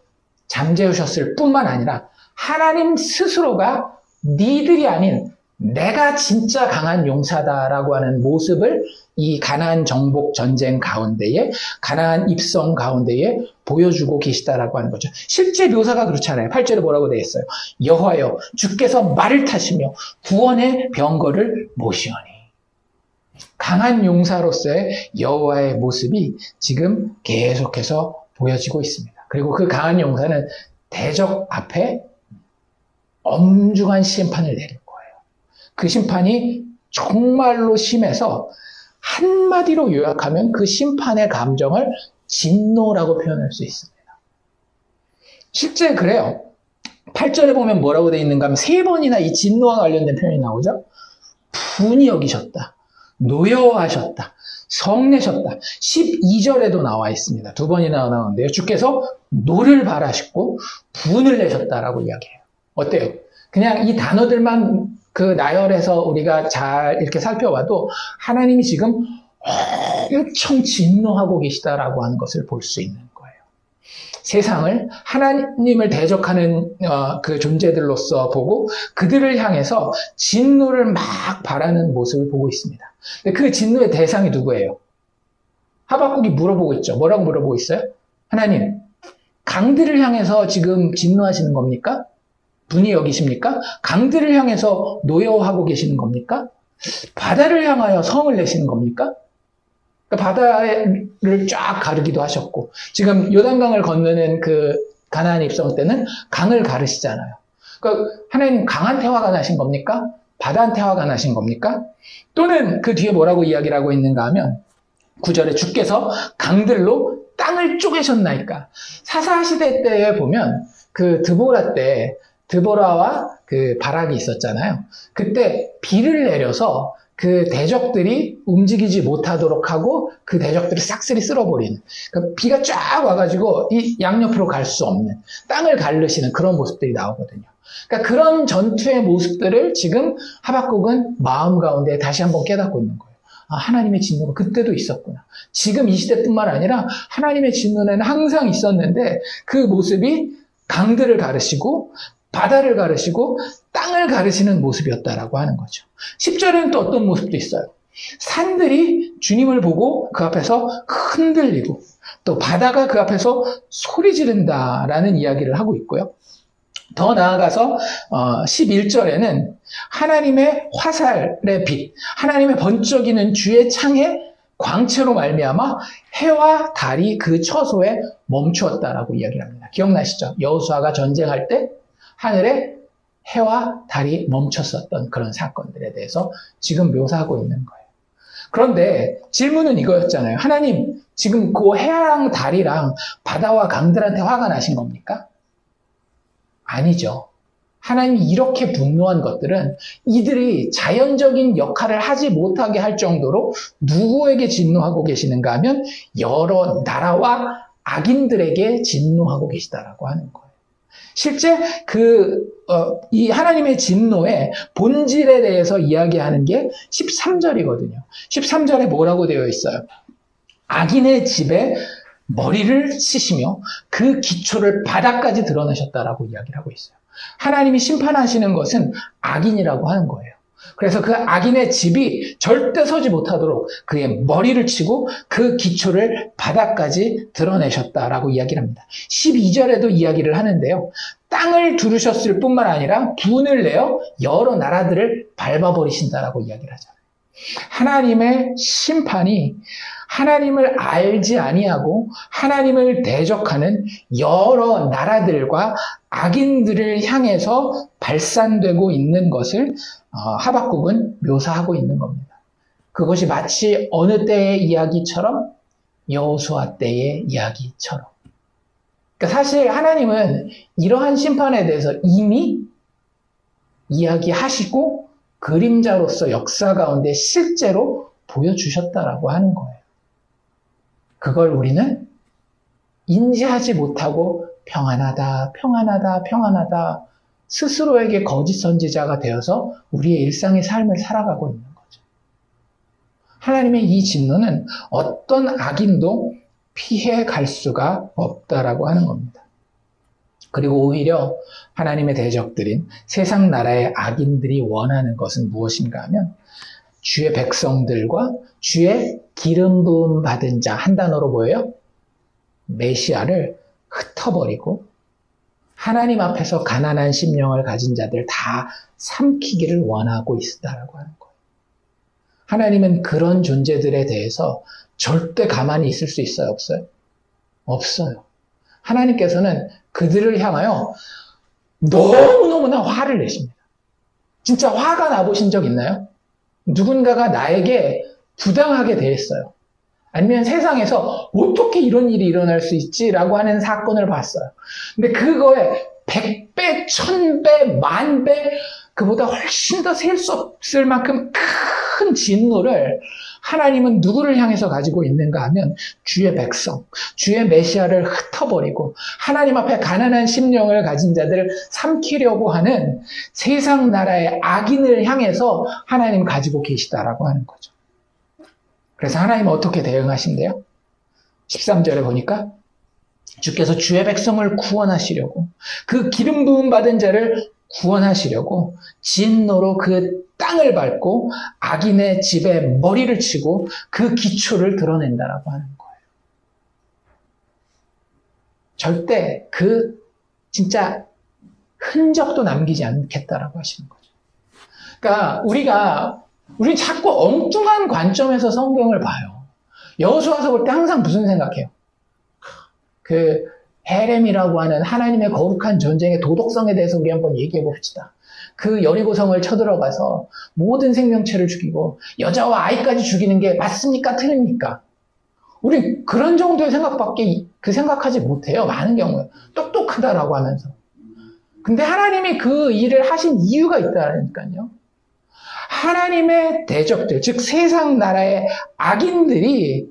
잠재우셨을 뿐만 아니라 하나님 스스로가 니들이 아닌 내가 진짜 강한 용사다라고 하는 모습을 이 가나안 정복 전쟁 가운데에, 가나안 입성 가운데에 보여주고 계시다라고 하는 거죠. 실제 묘사가 그렇잖아요. 8절에 뭐라고 되어 있어요? 여호와여, 주께서 말을 타시며 구원의 병거를 모시오니. 강한 용사로서의 여호와의 모습이 지금 계속해서 보여지고 있습니다. 그리고 그 강한 용사는 대적 앞에 엄중한 심판을 내릴 거예요. 그 심판이 정말로 심해서 한마디로 요약하면 그 심판의 감정을 진노라고 표현할 수 있습니다. 실제 그래요. 8절에 보면 뭐라고 되어 있는가 하면 3번이나 이 진노와 관련된 표현이 나오죠. 분이 여기셨다, 노여워하셨다, 성내셨다. 12절에도 나와 있습니다. 2번이나 나오는데요. 주께서 노를 바라셨고 분을 내셨다라고 이야기해요. 어때요? 그냥 이 단어들만 나열해서 우리가 잘 이렇게 살펴봐도 하나님이 지금 엄청 진노하고 계시다라고 하는 것을 볼 수 있는 거예요. 세상을 하나님을 대적하는 그 존재들로서 보고 그들을 향해서 진노를 막 바라는 모습을 보고 있습니다. 근데 그 진노의 대상이 누구예요? 하박국이 물어보고 있죠. 뭐라고 물어보고 있어요? 하나님, 강들을 향해서 지금 진노하시는 겁니까? 분이 여기십니까? 강들을 향해서 노여워하고 계시는 겁니까? 바다를 향하여 성을 내시는 겁니까? 바다를 쫙 가르기도 하셨고, 지금 요단강을 건너는 그 가나안 입성 때는 강을 가르시잖아요. 그러니까 하나님 강한테 화가 나신 겁니까? 바다한테 화가 나신 겁니까? 또는 그 뒤에 뭐라고 이야기를 하고 있는가 하면 9절에 주께서 강들로 땅을 쪼개셨나이까. 사사시대 때에 보면 그 드보라 때 드보라와 그 바락이 있었잖아요. 그때 비를 내려서 그 대적들이 움직이지 못하도록 하고 그 대적들을 싹쓸이 쓸어버리는, 그러니까 비가 쫙 와가지고 이 양옆으로 갈 수 없는 땅을 가르시는 그런 모습들이 나오거든요. 그러니까 그런 전투의 모습들을 지금 하박국은 마음 가운데 다시 한번 깨닫고 있는 거예요. 아, 하나님의 진노가 그때도 있었구나. 지금 이 시대뿐만 아니라 하나님의 진노는 항상 있었는데 그 모습이 강들을 가르시고 바다를 가르시고 땅을 가르시는 모습이었다라고 하는 거죠. 10절에는 또 어떤 모습도 있어요. 산들이 주님을 보고 그 앞에서 흔들리고 또 바다가 그 앞에서 소리 지른다라는 이야기를 하고 있고요. 더 나아가서 11절에는 하나님의 화살의 빛, 하나님의 번쩍이는 주의 창의 광채로 말미암아 해와 달이 그 처소에 멈추었다라고 이야기를 합니다. 기억나시죠? 여호수아가 전쟁할 때 하늘에 해와 달이 멈췄었던 그런 사건들에 대해서 지금 묘사하고 있는 거예요. 그런데 질문은 이거였잖아요. 하나님, 지금 그 해랑 달이랑 바다와 강들한테 화가 나신 겁니까? 아니죠. 하나님이 이렇게 분노한 것들은 이들이 자연적인 역할을 하지 못하게 할 정도로 누구에게 진노하고 계시는가 하면 여러 나라와 악인들에게 진노하고 계시다라고 하는 거예요. 실제 이 하나님의 진노의 본질에 대해서 이야기하는 게 13절이거든요. 13절에 뭐라고 되어 있어요? 악인의 집에 머리를 치시며 그 기초를 바닥까지 드러내셨다라고 이야기를 하고 있어요. 하나님이 심판하시는 것은 악인이라고 하는 거예요. 그래서 그 악인의 집이 절대 서지 못하도록 그의 머리를 치고 그 기초를 바닥까지 드러내셨다라고 이야기를 합니다. 12절에도 이야기를 하는데요. 땅을 두르셨을 뿐만 아니라 분을 내어 여러 나라들을 밟아버리신다라고 이야기를 하잖아요. 하나님의 심판이 하나님을 알지 아니하고 하나님을 대적하는 여러 나라들과 악인들을 향해서 발산되고 있는 것을 하박국은 묘사하고 있는 겁니다. 그것이 마치 어느 때의 이야기처럼 여호수아 때의 이야기처럼. 그러니까 사실 하나님은 이러한 심판에 대해서 이미 이야기하시고 그림자로서 역사 가운데 실제로 보여주셨다라고 하는 거예요. 그걸 우리는 인지하지 못하고 평안하다, 평안하다, 평안하다 스스로에게 거짓 선지자가 되어서 우리의 일상의 삶을 살아가고 있는 거죠. 하나님의 이 진노는 어떤 악인도 피해 갈 수가 없다라고 하는 겁니다. 그리고 오히려 하나님의 대적들인 세상 나라의 악인들이 원하는 것은 무엇인가 하면 주의 백성들과 주의 기름 부음 받은 자, 한 단어로 뭐예요? 메시아를 흩어버리고 하나님 앞에서 가난한 심령을 가진 자들 다 삼키기를 원하고 있다라고 하는 거예요. 하나님은 그런 존재들에 대해서 절대 가만히 있을 수 있어요? 없어요? 없어요. 하나님께서는 그들을 향하여 너무너무나 화를 내십니다. 진짜 화가 나보신 적 있나요? 누군가가 나에게 부당하게 대했어요. 아니면 세상에서 어떻게 이런 일이 일어날 수 있지라고 하는 사건을 봤어요. 근데 그거에 100배, 1000배, 10,000배, 그보다 훨씬 더 셀 수 없을 만큼 큰 진노를 하나님은 누구를 향해서 가지고 있는가 하면 주의 백성, 주의 메시아를 흩어버리고 하나님 앞에 가난한 심령을 가진 자들을 삼키려고 하는 세상 나라의 악인을 향해서 하나님 가지고 계시다라고 하는 거죠. 그래서 하나님은 어떻게 대응하신대요? 13절에 보니까 주께서 주의 백성을 구원하시려고 그 기름 부음 받은 자를 구원하시려고 진노로 그 땅을 밟고 악인의 집에 머리를 치고 그 기초를 드러낸다라고 하는 거예요. 절대 진짜 흔적도 남기지 않겠다라고 하시는 거죠. 그러니까 우리 자꾸 엉뚱한 관점에서 성경을 봐요. 여호수아서 볼 때 항상 무슨 생각해요? 헤렘이라고 하는 하나님의 거룩한 전쟁의 도덕성에 대해서 우리 한번 얘기해 봅시다. 그 여리고성을 쳐들어가서 모든 생명체를 죽이고 여자와 아이까지 죽이는 게 맞습니까? 틀립니까? 우리 그런 정도의 생각밖에 생각하지 못해요. 많은 경우에. 똑똑하다라고 하면서. 근데 하나님이 그 일을 하신 이유가 있다니까요. 하나님의 대적들, 즉 세상 나라의 악인들이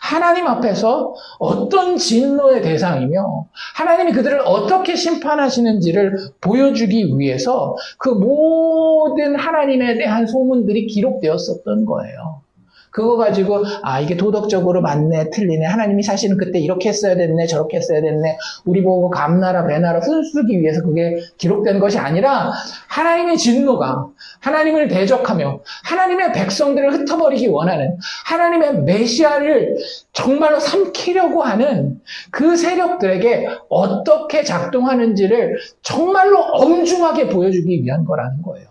하나님 앞에서 어떤 진노의 대상이며 하나님이 그들을 어떻게 심판하시는지를 보여주기 위해서 그 모든 하나님에 대한 소문들이 기록되었었던 거예요. 그거 가지고 이게 도덕적으로 맞네, 틀리네, 하나님이 사실은 그때 이렇게 했어야 됐네, 저렇게 했어야 됐네, 우리 보고 감나라 배나라 훈수기 위해서 그게 기록된 것이 아니라 하나님의 진노가 하나님을 대적하며 하나님의 백성들을 흩어버리기 원하는 하나님의 메시아를 정말로 삼키려고 하는 그 세력들에게 어떻게 작동하는지를 정말로 엄중하게 보여주기 위한 거라는 거예요.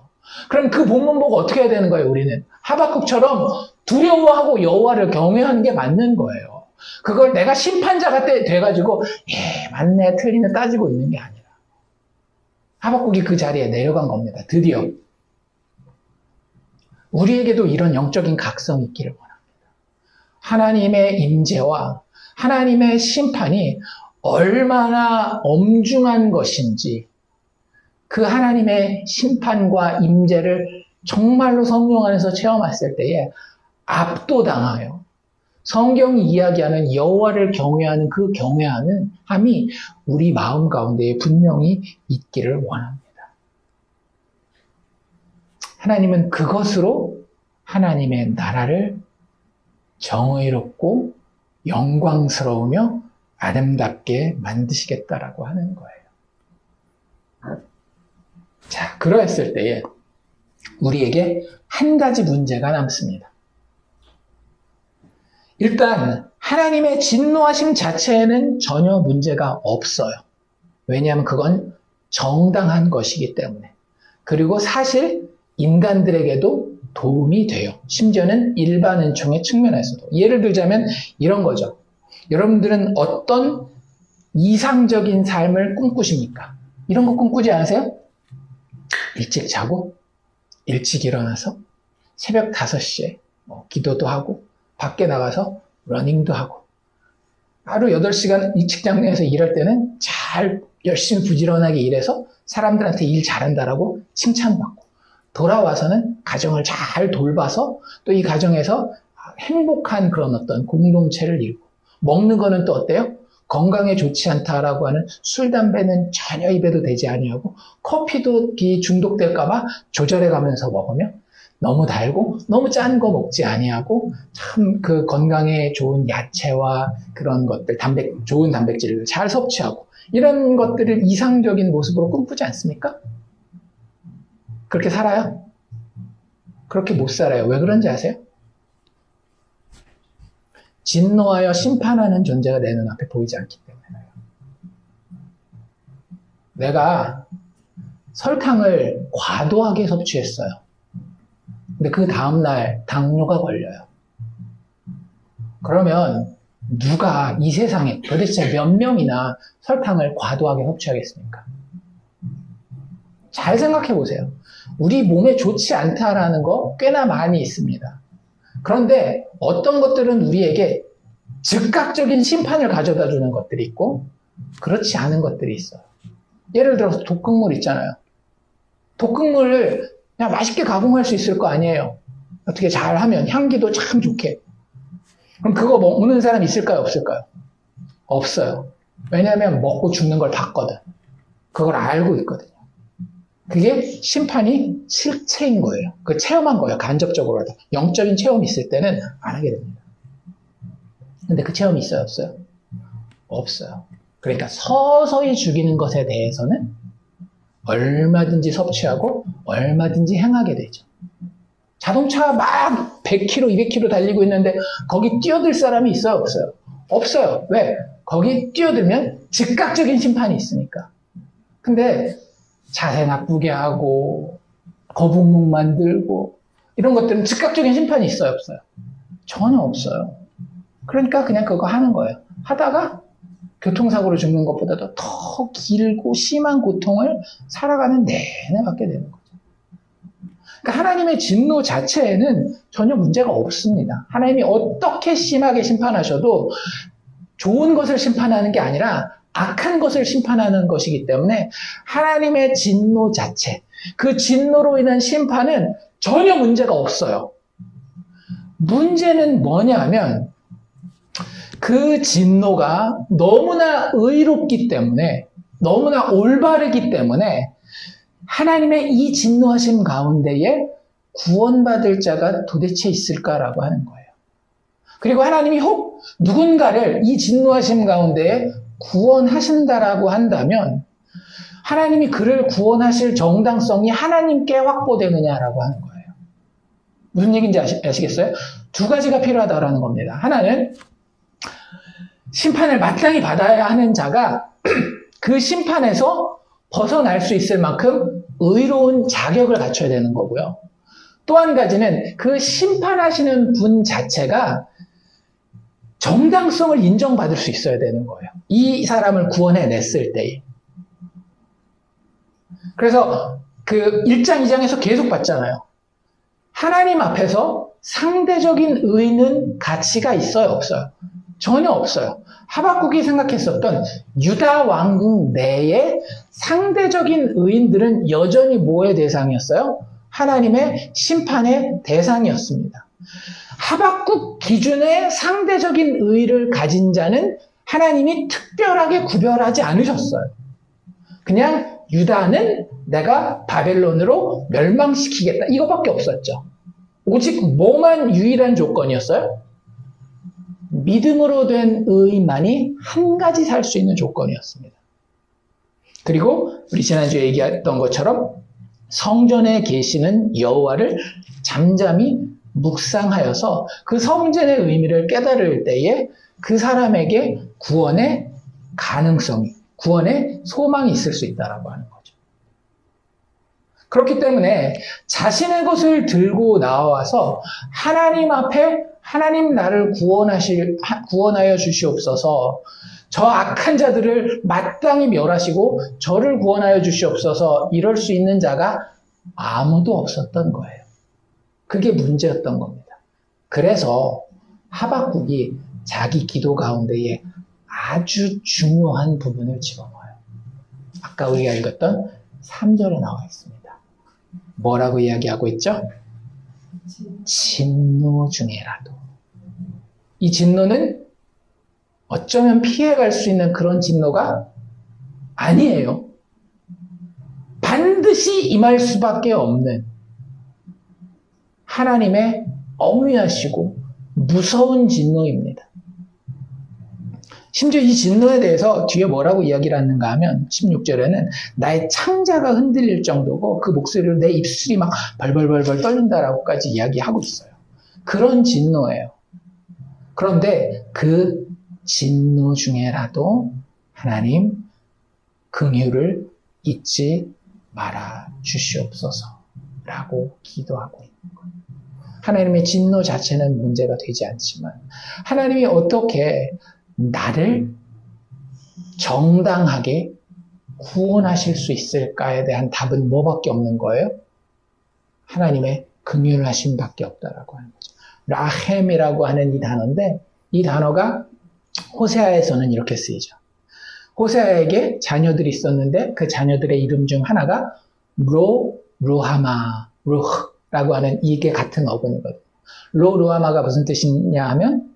그럼 그 본문 보고 어떻게 해야 되는 거예요, 우리는? 하박국처럼 두려워하고 여호와를 경외하는 게 맞는 거예요. 그걸 내가 심판자가 돼가지고 맞네 틀리네 따지고 있는 게 아니라 하박국이 그 자리에 내려간 겁니다. 드디어 우리에게도 이런 영적인 각성이 있기를 원합니다. 하나님의 임재와 하나님의 심판이 얼마나 엄중한 것인지 그 하나님의 심판과 임재를 정말로 성령 안에서 체험했을 때에 압도당하여 성경이 이야기하는 여호와를 경외하는 그 경외함이 우리 마음 가운데에 분명히 있기를 원합니다. 하나님은 그것으로 하나님의 나라를 정의롭고 영광스러우며 아름답게 만드시겠다라고 하는 거예요. 자, 그러했을 때에 우리에게 한 가지 문제가 남습니다. 일단 하나님의 진노하심 자체에는 전혀 문제가 없어요. 왜냐하면 그건 정당한 것이기 때문에. 그리고 사실 인간들에게도 도움이 돼요. 심지어는 일반 은총의 측면에서도. 예를 들자면 이런 거죠. 여러분들은 어떤 이상적인 삶을 꿈꾸십니까? 이런 거 꿈꾸지 않으세요? 일찍 자고 일찍 일어나서 새벽 5시에 기도도 하고 밖에 나가서 러닝도 하고 하루 8시간 이 직장 내에서 일할 때는 잘 열심히 부지런하게 일해서 사람들한테 일 잘한다라고 칭찬받고 돌아와서는 가정을 잘 돌봐서 또 이 가정에서 행복한 그런 어떤 공동체를 이루고 먹는 거는 또 어때요? 건강에 좋지 않다라고 하는 술, 담배는 전혀 입에도 대지 아니하고 커피도 중독될까봐 조절해 가면서 먹으며 너무 달고 너무 짠 거 먹지 아니하고 참 그 건강에 좋은 야채와 그런 것들, 좋은 단백질을 잘 섭취하고 이런 것들을 이상적인 모습으로 꿈꾸지 않습니까? 그렇게 살아요? 그렇게 못 살아요. 왜 그런지 아세요? 진노하여 심판하는 존재가 내 눈앞에 보이지 않기 때문에요. 내가 설탕을 과도하게 섭취했어요. 근데 그 다음날 당뇨가 걸려요. 그러면 누가 이 세상에 도대체 몇 명이나 설탕을 과도하게 섭취하겠습니까? 잘 생각해 보세요. 우리 몸에 좋지 않다라는 거 꽤나 많이 있습니다. 그런데 어떤 것들은 우리에게 즉각적인 심판을 가져다 주는 것들이 있고 그렇지 않은 것들이 있어요. 예를 들어서 독극물 있잖아요. 독극물을 그냥 맛있게 가공할 수 있을 거 아니에요. 어떻게 잘하면 향기도 참 좋게. 그럼 그거 먹는 사람 있을까요? 없을까요? 없어요. 왜냐하면 먹고 죽는 걸 봤거든. 그걸 알고 있거든요. 그게 심판이 실체인 거예요. 그 체험한 거예요. 간접적으로라도. 영적인 체험이 있을 때는 안 하게 됩니다. 근데 그 체험이 있어요? 없어요? 없어요. 그러니까 서서히 죽이는 것에 대해서는 얼마든지 섭취하고 얼마든지 행하게 되죠. 자동차 막 100km, 200km 달리고 있는데 거기 뛰어들 사람이 있어요? 없어요? 없어요. 왜? 거기 뛰어들면 즉각적인 심판이 있으니까. 근데 자세 나쁘게 하고 거북목 만들고 이런 것들은 즉각적인 심판이 있어요? 없어요? 전혀 없어요. 그러니까 그냥 그거 하는 거예요. 하다가 교통사고로 죽는 것보다도 더 길고 심한 고통을 살아가는 내내 받게 되는 거죠. 그러니까 하나님의 진노 자체에는 전혀 문제가 없습니다. 하나님이 어떻게 심하게 심판하셔도 좋은 것을 심판하는 게 아니라 악한 것을 심판하는 것이기 때문에 하나님의 진노 자체, 그 진노로 인한 심판은 전혀 문제가 없어요. 문제는 뭐냐면 그 진노가 너무나 의롭기 때문에, 너무나 올바르기 때문에 하나님의 이 진노하심 가운데에 구원받을 자가 도대체 있을까라고 하는 거예요. 그리고 하나님이 혹 누군가를 이 진노하심 가운데에 구원하신다라고 한다면 하나님이 그를 구원하실 정당성이 하나님께 확보되느냐라고 하는 거예요. 무슨 얘기인지 아시겠어요? 두 가지가 필요하다라는 겁니다. 하나는 심판을 마땅히 받아야 하는 자가 그 심판에서 벗어날 수 있을 만큼 의로운 자격을 갖춰야 되는 거고요. 또 한 가지는 그 심판하시는 분 자체가 정당성을 인정받을 수 있어야 되는 거예요. 이 사람을 구원해냈을 때에. 그래서 그 1장, 2장에서 계속 봤잖아요. 하나님 앞에서 상대적인 의는 가치가 있어요, 없어요? 전혀 없어요. 하박국이 생각했었던 유다 왕국 내에 상대적인 의인들은 여전히 뭐의 대상이었어요? 하나님의 심판의 대상이었습니다. 하박국 기준의 상대적인 의의를 가진 자는 하나님이 특별하게 구별하지 않으셨어요. 그냥 유다는 내가 바벨론으로 멸망시키겠다. 이거밖에 없었죠. 오직 뭐만 유일한 조건이었어요? 믿음으로 된 의인만이 한 가지 살 수 있는 조건이었습니다. 그리고 우리 지난주에 얘기했던 것처럼 성전에 계시는 여호와를 잠잠히 묵상하여서 그 성전의 의미를 깨달을 때에 그 사람에게 구원의 가능성이, 구원의 소망이 있을 수 있다라고 하는 거죠. 그렇기 때문에 자신의 것을 들고 나와서 하나님 앞에 하나님 나를 구원하여 주시옵소서, 저 악한 자들을 마땅히 멸하시고 저를 구원하여 주시옵소서, 이럴 수 있는 자가 아무도 없었던 거예요. 그게 문제였던 겁니다. 그래서 하박국이 자기 기도 가운데에 아주 중요한 부분을 집어넣어요. 아까 우리가 읽었던 3절에 나와 있습니다. 뭐라고 이야기하고 있죠? 진노 중에라도. 이 진노는 어쩌면 피해갈 수 있는 그런 진노가 아니에요. 반드시 임할 수밖에 없는 하나님의 엄위하시고 무서운 진노입니다. 심지어 이 진노에 대해서 뒤에 뭐라고 이야기를 하는가 하면 16절에는 나의 창자가 흔들릴 정도고 그 목소리로 내 입술이 막 벌벌벌벌 떨린다라고까지 이야기하고 있어요. 그런 진노예요. 그런데 그 진노 중에라도 하나님 긍휼을 잊지 말아 주시옵소서라고 기도하고 있는 거예요. 하나님의 진노 자체는 문제가 되지 않지만 하나님이 어떻게 나를 정당하게 구원하실 수 있을까에 대한 답은 뭐밖에 없는 거예요? 하나님의 긍휼하심밖에 없다라고 하는 거죠. 라헴이라고 하는 이 단어인데 이 단어가 호세아에서는 이렇게 쓰이죠. 호세아에게 자녀들이 있었는데 그 자녀들의 이름 중 하나가 루하마, 루흐라고 하는 이게 같은 어근이거든요. 루하마가 무슨 뜻이냐 하면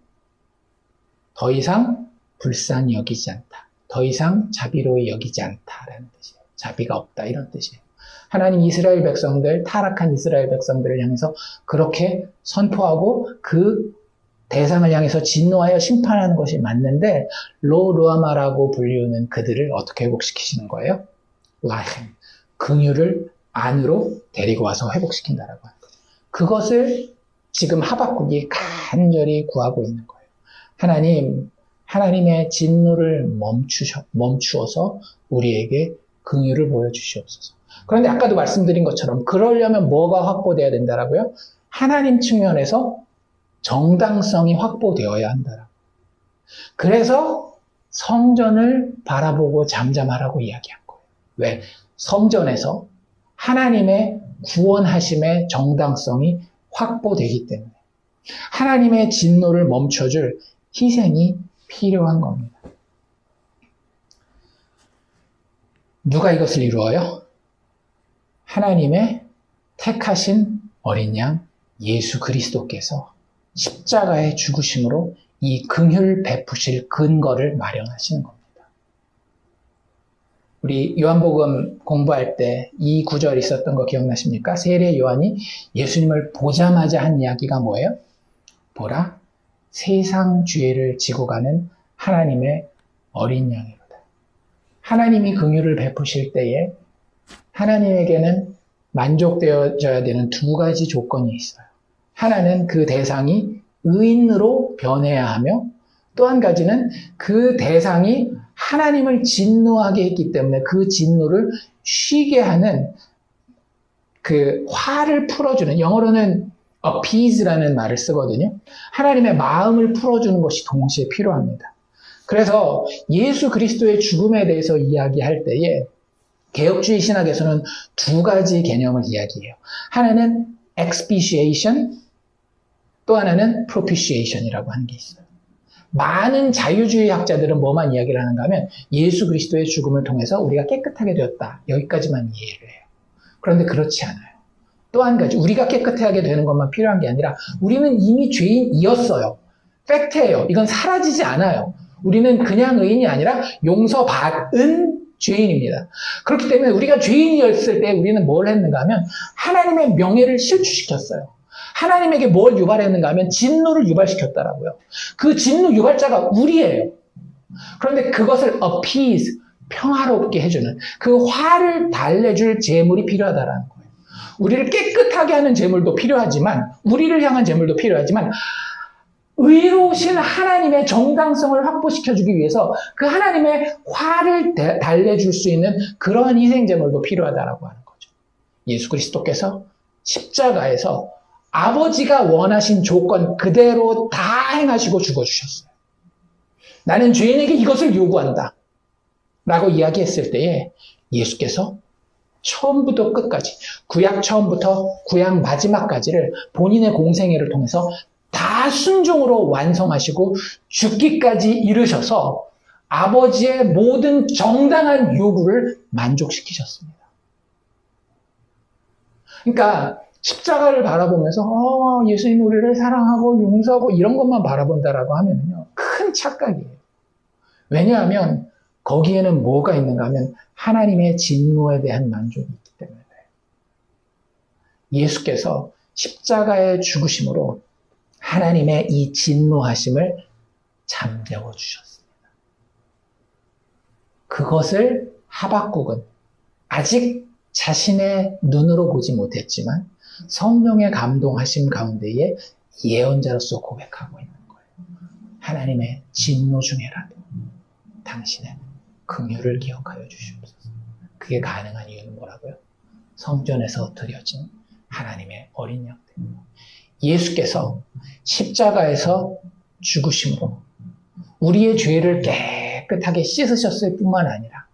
더 이상 불쌍히 여기지 않다. 더 이상 자비로이 여기지 않다라는 뜻이에요. 자비가 없다 이런 뜻이에요. 하나님 이스라엘 백성들, 타락한 이스라엘 백성들을 향해서 그렇게 선포하고 그 대상을 향해서 진노하여 심판하는 것이 맞는데 루하마라고 불리우는 그들을 어떻게 회복시키시는 거예요? 라헴, 긍휼을 안으로 데리고 와서 회복시킨다라고 하는 거예요. 그것을 지금 하박국이 간절히 구하고 있는 거예요. 하나님, 하나님의 진노를 멈추어서 우리에게 긍휼을 보여주시옵소서. 그런데 아까도 말씀드린 것처럼 그러려면 뭐가 확보되어야 된다라고요? 하나님 측면에서 정당성이 확보되어야 한다라고. 그래서 성전을 바라보고 잠잠하라고 이야기한 거예요. 왜? 성전에서 하나님의 구원하심의 정당성이 확보되기 때문에 하나님의 진노를 멈춰줄 희생이 필요한 겁니다. 누가 이것을 이루어요? 하나님의 택하신 어린 양 예수 그리스도께서 십자가의 죽으심으로 이 긍휼 베푸실 근거를 마련하시는 겁니다. 우리 요한복음 공부할 때 이 구절이 있었던 거 기억나십니까? 세례 요한이 예수님을 보자마자 한 이야기가 뭐예요? 보라, 세상 죄를 지고 가는 하나님의 어린 양이로다. 하나님이 긍휼을 베푸실 때에 하나님에게는 만족되어져야 되는 두 가지 조건이 있어요. 하나는 그 대상이 의인으로 변해야 하며, 또 한 가지는 그 대상이 하나님을 진노하게 했기 때문에 그 진노를 쉬게 하는 그 화를 풀어주는, 영어로는 appease라는 말을 쓰거든요. 하나님의 마음을 풀어주는 것이 동시에 필요합니다. 그래서 예수 그리스도의 죽음에 대해서 이야기할 때에 개혁주의 신학에서는 두 가지 개념을 이야기해요. 하나는 expiation, 또 하나는 propitiation이라고 하는 게 있어요. 많은 자유주의 학자들은 뭐만 이야기를 하는가 하면 예수 그리스도의 죽음을 통해서 우리가 깨끗하게 되었다. 여기까지만 이해를 해요. 그런데 그렇지 않아요. 또 한 가지, 우리가 깨끗하게 되는 것만 필요한 게 아니라 우리는 이미 죄인이었어요. 팩트예요. 이건 사라지지 않아요. 우리는 그냥 의인이 아니라 용서받은 죄인입니다. 그렇기 때문에 우리가 죄인이었을 때 우리는 뭘 했는가 하면 하나님의 명예를 실추시켰어요. 하나님에게 뭘 유발했는가 하면 진노를 유발시켰다라고요. 그 진노 유발자가 우리예요. 그런데 그것을 appease, 평화롭게 해주는, 그 화를 달래줄 제물이 필요하다라는 거예요. 우리를 깨끗하게 하는 제물도 필요하지만, 우리를 향한 제물도 필요하지만, 의로우신 하나님의 정당성을 확보시켜주기 위해서 그 하나님의 화를 달래줄 수 있는 그러한 희생제물도 필요하다라고 하는 거죠. 예수 그리스도께서 십자가에서 아버지가 원하신 조건 그대로 다 행하시고 죽어주셨어요. 나는 죄인에게 이것을 요구한다 라고 이야기했을 때에 예수께서 처음부터 끝까지, 구약 처음부터 구약 마지막까지를 본인의 공생애를 통해서 다 순종으로 완성하시고 죽기까지 이르셔서 아버지의 모든 정당한 요구를 만족시키셨습니다. 그러니까 십자가를 바라보면서 예수님 우리를 사랑하고 용서하고 이런 것만 바라본다라고 하면요, 큰 착각이에요. 왜냐하면 거기에는 뭐가 있는가 하면 하나님의 진노에 대한 만족이 있기 때문에 예수께서 십자가의 죽으심으로 하나님의 이 진노하심을 잠재워 주셨습니다. 그것을 하박국은 아직 자신의 눈으로 보지 못했지만 성령의 감동하심 가운데에 예언자로서 고백하고 있는 거예요. 하나님의 진노 중에라도 당신의 긍휼을 기억하여 주시옵소서. 그게 가능한 이유는 뭐라고요? 성전에서 드려진 하나님의 어린 양 때문에. 예수께서 십자가에서 죽으심으로 우리의 죄를 깨끗하게 씻으셨을 뿐만 아니라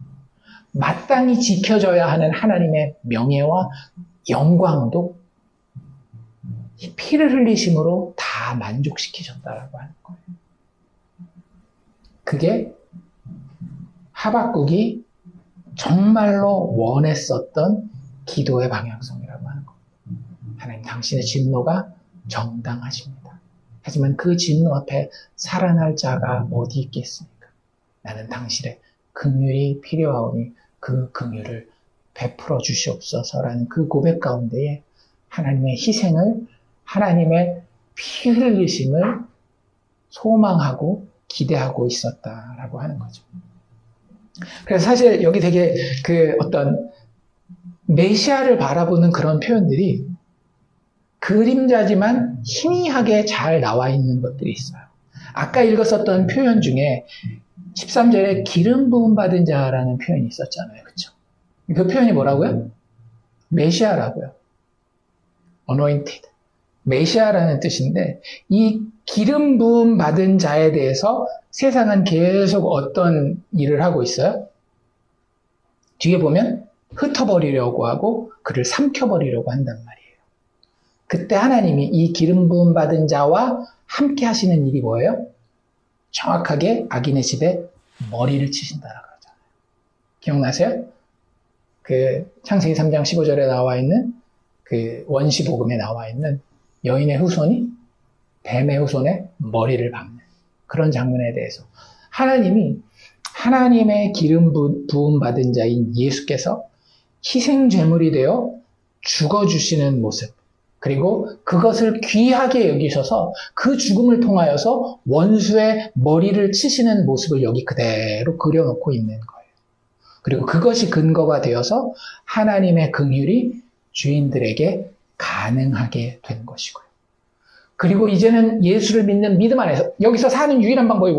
마땅히 지켜져야 하는 하나님의 명예와 영광도 이 피를 흘리심으로 다 만족시키셨다라고 하는 거예요. 그게 하박국이 정말로 원했었던 기도의 방향성이라고 하는 겁니다. 하나님, 당신의 진노가 정당하십니다. 하지만 그 진노 앞에 살아날 자가 어디 있겠습니까? 나는 당신의 긍휼이 필요하오니 그 긍휼을 베풀어 주시옵소서라는 그 고백 가운데에 하나님의 희생을, 하나님의 피 흘리심을 소망하고 기대하고 있었다라고 하는 거죠. 그래서 사실 여기 되게 그 어떤 메시아를 바라보는 그런 표현들이 그림자지만 희미하게 잘 나와 있는 것들이 있어요. 아까 읽었었던 표현 중에 13절에 기름 부음 받은 자라는 표현이 있었잖아요. 그렇죠? 그 표현이 뭐라고요? 메시아라고요. anointed. 메시아라는 뜻인데 이 기름 부음 받은 자에 대해서 세상은 계속 어떤 일을 하고 있어요? 뒤에 보면 흩어버리려고 하고 그를 삼켜버리려고 한단 말이에요. 그때 하나님이 이 기름 부음 받은 자와 함께 하시는 일이 뭐예요? 정확하게 악인의 집에 머리를 치신다라고 하잖아요. 기억나세요? 그 창세기 3장 15절에 나와 있는 그 원시복음에 나와 있는 여인의 후손이 뱀의 후손의 머리를 밟는 그런 장면에 대해서 하나님이 하나님의 기름 부음 받은 자인 예수께서 희생제물이 되어 죽어주시는 모습, 그리고 그것을 귀하게 여기셔서 그 죽음을 통하여서 원수의 머리를 치시는 모습을 여기 그대로 그려놓고 있는 거예요. 그리고 그것이 근거가 되어서 하나님의 긍휼이 주인들에게 가능하게 된 것이고요. 그리고 이제는 예수를 믿는 믿음 안에서 여기서 사는 유일한 방법이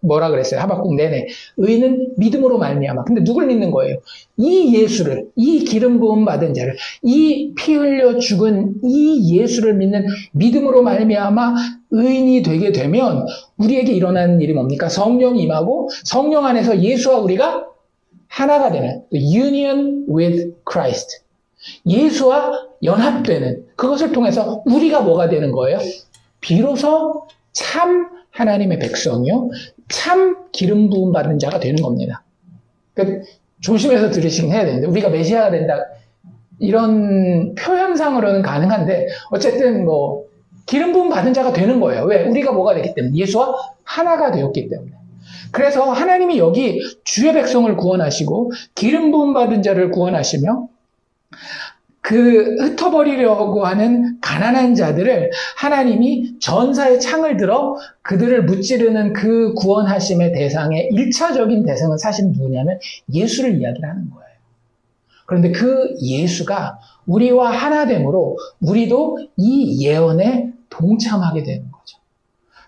뭐라 그랬어요? 하박국 내내 의는 믿음으로 말미암아. 근데 누굴 믿는 거예요? 이 예수를, 이 기름 부음 받은 자를, 이 피 흘려 죽은 이 예수를 믿는 믿음으로 말미암아 의인이 되게 되면 우리에게 일어나는 일이 뭡니까? 성령이 임하고 성령 안에서 예수와 우리가 하나가 되는 union with Christ, 예수와 연합되는 그것을 통해서 우리가 뭐가 되는 거예요? 비로소 참 하나님의 백성이요, 참 기름 부음 받은 자가 되는 겁니다. 그러니까 조심해서 들으시긴 해야 되는데, 우리가 메시아가 된다 이런 표현상으로는 가능한데 어쨌든 뭐 기름 부음 받은 자가 되는 거예요. 왜? 우리가 뭐가 되기 때문에, 예수와 하나가 되었기 때문에. 그래서 하나님이 여기 주의 백성을 구원하시고 기름 부음 받은 자를 구원하시며 그 흩어버리려고 하는 가난한 자들을 하나님이 전사의 창을 들어 그들을 무찌르는 그 구원하심의 대상의 1차적인 대상은 사실 누구냐면 예수를 이야기를 하는 거예요. 그런데 그 예수가 우리와 하나됨으로 우리도 이 예언에 동참하게 되는 거죠.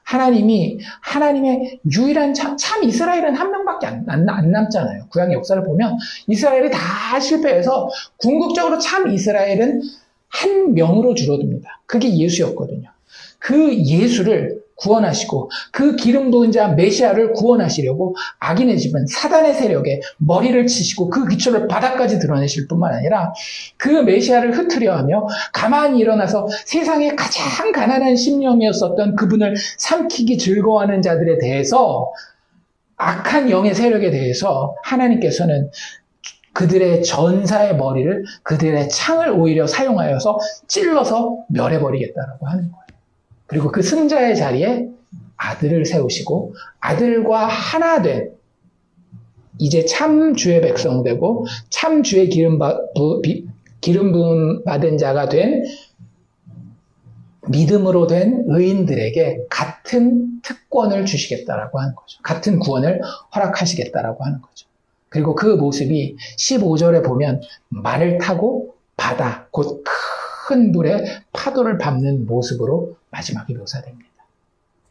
하나님이 하나님의 유일한 참 이스라엘은 한 명밖에 안 남잖아요. 구약 역사를 보면 이스라엘이 다 실패해서 궁극적으로 참 이스라엘은 한 명으로 줄어듭니다. 그게 예수였거든요. 그 예수를 구원하시고 그 기름 부은 자 메시아를 구원하시려고 악인의 집은 사단의 세력에 머리를 치시고 그 기초를 바닥까지 드러내실 뿐만 아니라 그 메시아를 흩으려 하며 가만히 일어나서 세상에 가장 가난한 심령이었었던 그분을 삼키기 즐거워하는 자들에 대해서, 악한 영의 세력에 대해서 하나님께서는 그들의 전사의 머리를, 그들의 창을 오히려 사용하여서 찔러서 멸해버리겠다라고 하는 거예요. 그리고 그 승자의 자리에 아들을 세우시고 아들과 하나 된 이제 참 주의 백성 되고 참 주의 기름 부음 받은 자가 된 믿음으로 된 의인들에게 같은 특권을 주시겠다라고 하는 거죠. 같은 구원을 허락하시겠다라고 하는 거죠. 그리고 그 모습이 15절에 보면 말을 타고 바다, 곧 큰 물에 파도를 밟는 모습으로 마지막에 묘사됩니다.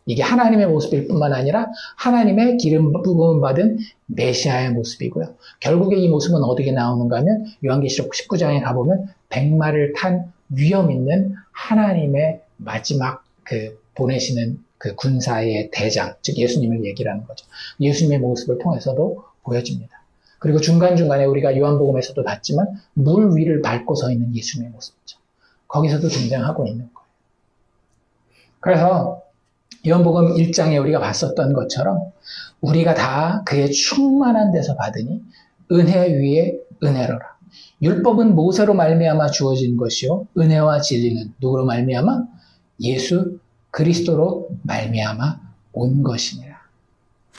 이게 하나님의 모습일 뿐만 아니라 하나님의 기름 부음 받은 메시아의 모습이고요. 결국에 이 모습은 어디에 나오는가 하면 요한계시록 19장에 가보면 백마를 탄 위엄 있는 하나님의 마지막 그 보내시는 그 군사의 대장, 즉 예수님을 얘기를 하는 거죠. 예수님의 모습을 통해서도 보여집니다. 그리고 중간중간에 우리가 요한복음에서도 봤지만 물 위를 밟고 서 있는 예수님의 모습이죠. 거기서도 등장하고 있는 거예요. 그래서 요한복음 1장에 우리가 봤었던 것처럼 우리가 다 그의 충만한 데서 받으니 은혜 위에 은혜로라. 율법은 모세로 말미암아 주어진 것이요 은혜와 진리는 누구로 말미암아? 예수 그리스도로 말미암아 온 것이니라.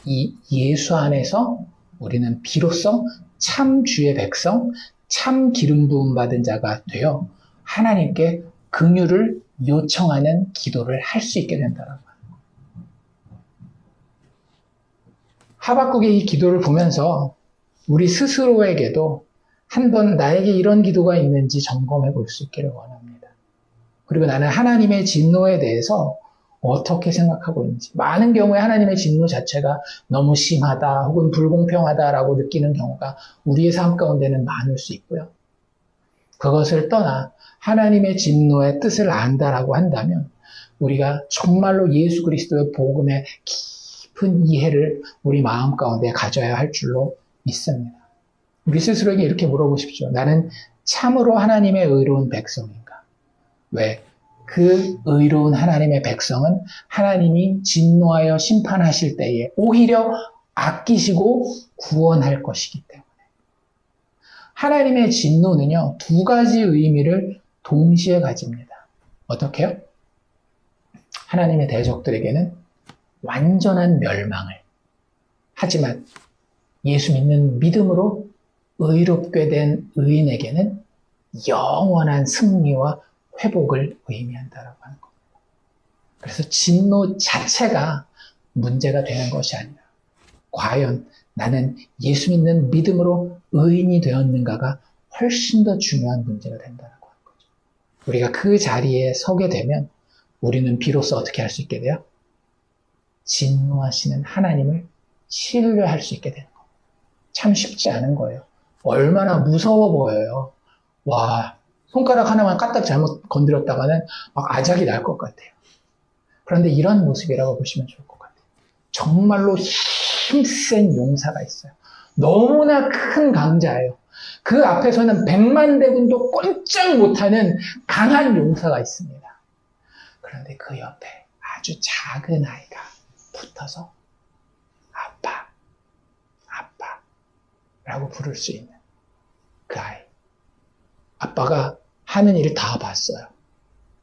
이 예수 안에서 우리는 비로소 참 주의 백성, 참 기름 부음 받은 자가 되어 하나님께 긍휼을 요청하는 기도를 할 수 있게 된다라고 하는 거예요. 하박국의 이 기도를 보면서 우리 스스로에게도 한번 나에게 이런 기도가 있는지 점검해 볼 수 있기를 원합니다. 그리고 나는 하나님의 진노에 대해서 어떻게 생각하고 있는지. 많은 경우에 하나님의 진노 자체가 너무 심하다 혹은 불공평하다라고 느끼는 경우가 우리의 삶 가운데는 많을 수 있고요. 그것을 떠나 하나님의 진노의 뜻을 안다라고 한다면 우리가 정말로 예수 그리스도의 복음의 깊은 이해를 우리 마음 가운데 가져야 할 줄로 믿습니다. 우리 스스로에게 이렇게 물어보십시오. 나는 참으로 하나님의 의로운 백성인가? 왜? 그 의로운 하나님의 백성은 하나님이 진노하여 심판하실 때에 오히려 아끼시고 구원할 것이기 때문에. 하나님의 진노는요, 두 가지 의미를 동시에 가집니다. 어떻게요? 하나님의 대적들에게는 완전한 멸망을, 하지만 예수 믿는 믿음으로 의롭게 된 의인에게는 영원한 승리와 회복을 의미한다라고 하는 겁니다. 그래서 진노 자체가 문제가 되는 것이 아니라 과연 나는 예수 믿는 믿음으로 의인이 되었는가가 훨씬 더 중요한 문제가 된다라고 하는 거죠. 우리가 그 자리에 서게 되면 우리는 비로소 어떻게 할 수 있게 돼요? 진노하시는 하나님을 신뢰할 수 있게 되는 겁니다. 참 쉽지 않은 거예요. 얼마나 무서워 보여요. 와, 손가락 하나만 까딱 잘못 건드렸다가는 막 아작이 날 것 같아요. 그런데 이런 모습이라고 보시면 좋을 것 같아요. 정말로 힘센 용사가 있어요. 너무나 큰 강자예요. 그 앞에서는 100만 대군도 꼼짝 못하는 강한 용사가 있습니다. 그런데 그 옆에 아주 작은 아이가 붙어서 아빠, 아빠 라고 부를 수 있는 그 아이. 아빠가 하는 일을 다 봤어요.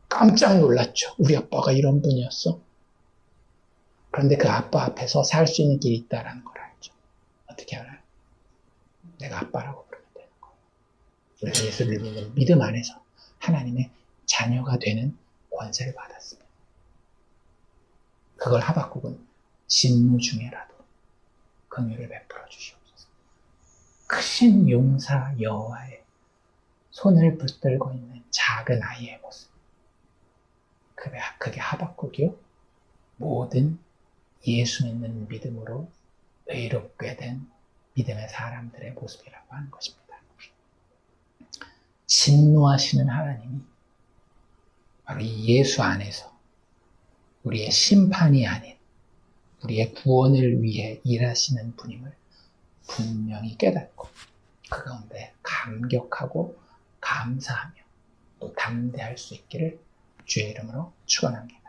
깜짝 놀랐죠. 우리 아빠가 이런 분이었어? 그런데 그 아빠 앞에서 살 수 있는 길이 있다는 걸 알죠. 어떻게 알아요? 내가 아빠라고 부르면 되는 거예요. 우리가 예수를 믿는 믿음 안에서 하나님의 자녀가 되는 권세를 받았습니다. 그걸 하박국은 진노 중에라도 긍휼을 베풀어 주시옵소서. 크신 용사 여호와의 손을 붙들고 있는 작은 아이의 모습. 그게 하박국이요? 모든 예수 믿는 믿음으로 의롭게 된 믿음의 사람들의 모습이라고 하는 것입니다. 진노하시는 하나님이 바로 이 예수 안에서 우리의 심판이 아닌 우리의 구원을 위해 일하시는 분임을 분명히 깨닫고 그 가운데 감격하고 감사하며 또 담대할 수 있기를 주의 이름으로 축원합니다.